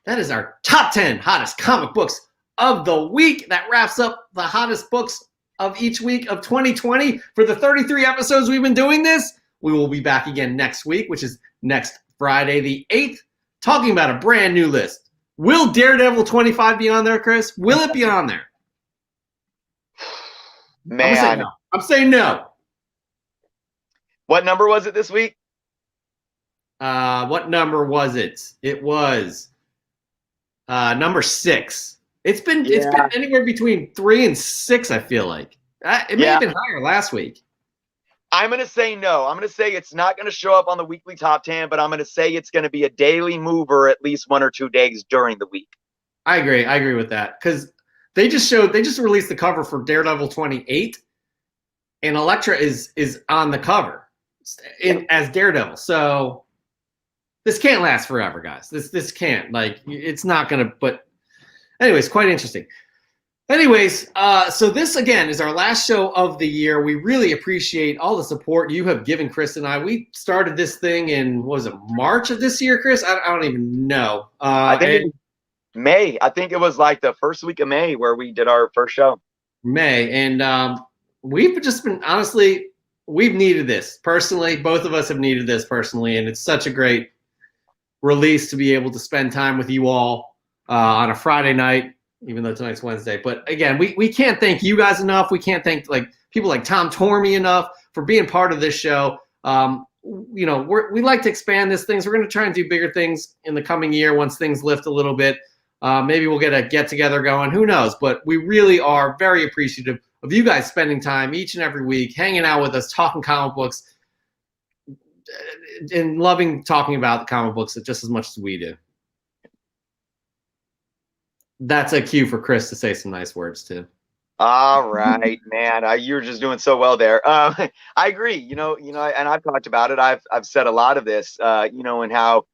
that is our top 10 hottest comic books of the week. That wraps up the hottest books of each week of 2020. For the 33 episodes we've been doing this, we will be back again next week, which is next Friday the 8th, talking about a brand new list. Will Daredevil 25 be on there, Chris? Will it be on there? Man. I'm saying no. What number was it this week? What number was it? It was number 6. It's been anywhere between 3 and 6, I feel like. It may have been higher last week. I'm going to say no. I'm going to say it's not going to show up on the weekly top 10, but I'm going to say it's going to be a daily mover at least 1 or 2 days during the week. I agree with that, because they just released the cover for Daredevil 28, and Elektra is on the cover as Daredevil. So this can't last forever, guys. This can't, it's not going to, but anyways, quite interesting. Anyways, so this, again, is our last show of the year. We really appreciate all the support you have given Chris and I. We started this thing in, what was it, March of this year, Chris? I don't even know. I think it was May. I think it was like the first week of May where we did our first show. May. And we've just been, honestly, we've needed this. Personally, both of us have needed this personally, and it's such a great release to be able to spend time with you all on a Friday night, even though tonight's Wednesday. But again, we can't thank you guys enough. We can't thank people like Tom Tormey enough for being part of this show. We like to expand this thing. So we're going to try and do bigger things in the coming year once things lift a little bit. Maybe we'll get a get together going. Who knows? But we really are very appreciative of you guys spending time each and every week, hanging out with us, talking comic books, and loving talking about the comic books just as much as we do. That's a cue for Chris to say some nice words too. All right, man. You're just doing so well there. I agree. And I've talked about it. I've said a lot of this. And how,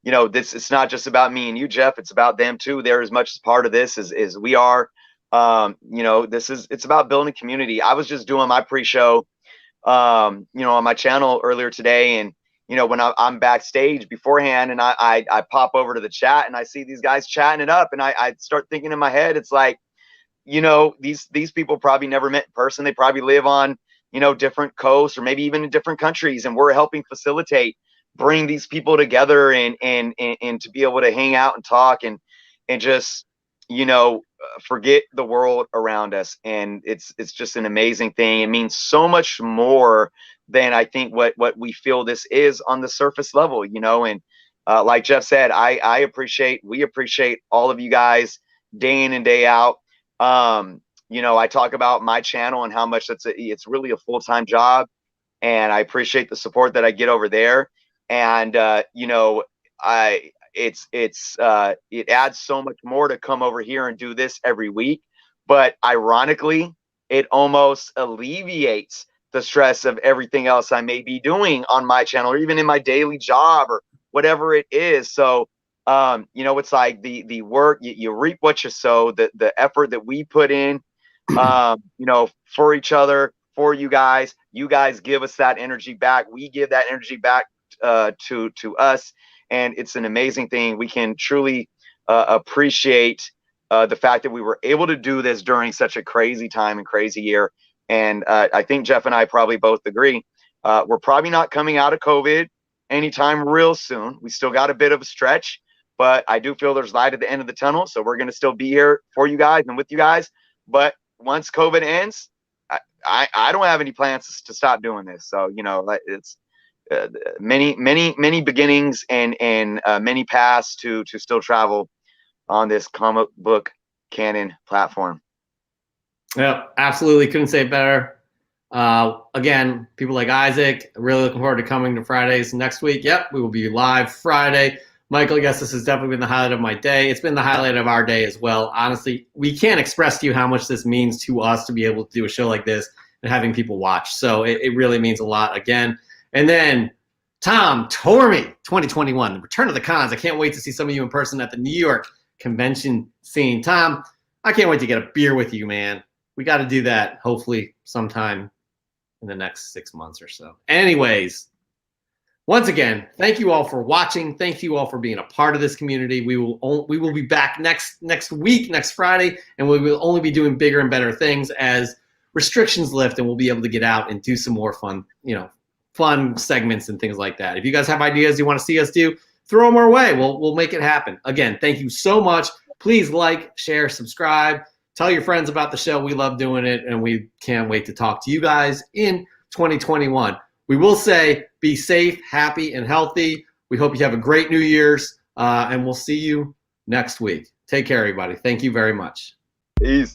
it's not just about me and you, Jeff. It's about them too. They're as much as part of this as we are. It's about building community. I was just doing my pre-show, on my channel earlier today, and when I'm backstage beforehand, and I pop over to the chat and I see these guys chatting it up, and I start thinking in my head, it's like, these people probably never met in person. They probably live on, different coasts or maybe even in different countries, and we're helping facilitate, bring these people together and to be able to hang out and talk and just, forget the world around us. And it's just an amazing thing. It means so much more than I think what we feel this is on the surface level, and like Jeff said, we appreciate all of you guys day in and day out. I talk about my channel and how much it's really a full-time job, and I appreciate the support that I get over there. And it adds so much more to come over here and do this every week. But ironically, it almost alleviates the stress of everything else I may be doing on my channel or even in my daily job or whatever it is. So, you know, it's like the work, you reap what you sow, the effort that we put in, you know, for each other, for you guys give us that energy back. We give that energy back to us. And it's an amazing thing. We can truly appreciate the fact that we were able to do this during such a crazy time and crazy year. And I think Jeff and I probably both agree. We're probably not coming out of COVID anytime real soon. We still got a bit of a stretch, but I do feel there's light at the end of the tunnel. So we're going to still be here for you guys and with you guys. But once COVID ends, I don't have any plans to stop doing this. So, you know, it's many beginnings and many paths to still travel on this comic book canon platform. Yeah, absolutely. Couldn't say it better. Again, people like Isaac, really looking forward to coming to Fridays next week. Yep, we will be live Friday. Michael, yes, this has definitely been the highlight of my day. It's been the highlight of our day as well. Honestly, we can't express to you how much this means to us to be able to do a show like this and having people watch. So it really means a lot again. And then Tom Tormey, 2021, the Return of the Cons. I can't wait to see some of you in person at the New York convention scene. Tom, I can't wait to get a beer with you, man. We got to do that hopefully sometime in the next 6 months or so. Anyways, once again, thank you all for watching. Thank you all for being a part of this community. We will be back next week, next Friday, and we will only be doing bigger and better things as restrictions lift, and we'll be able to get out and do some more fun, you know, fun segments and things like that. If you guys have ideas you want to see us do, throw them our way. We'll make it happen. Again, thank you so much. Please like, share, subscribe. Tell your friends about the show. We love doing it, and we can't wait to talk to you guys in 2021. We will say be safe, happy, and healthy. We hope you have a great New Year's, and we'll see you next week. Take care, everybody. Thank you very much. Peace.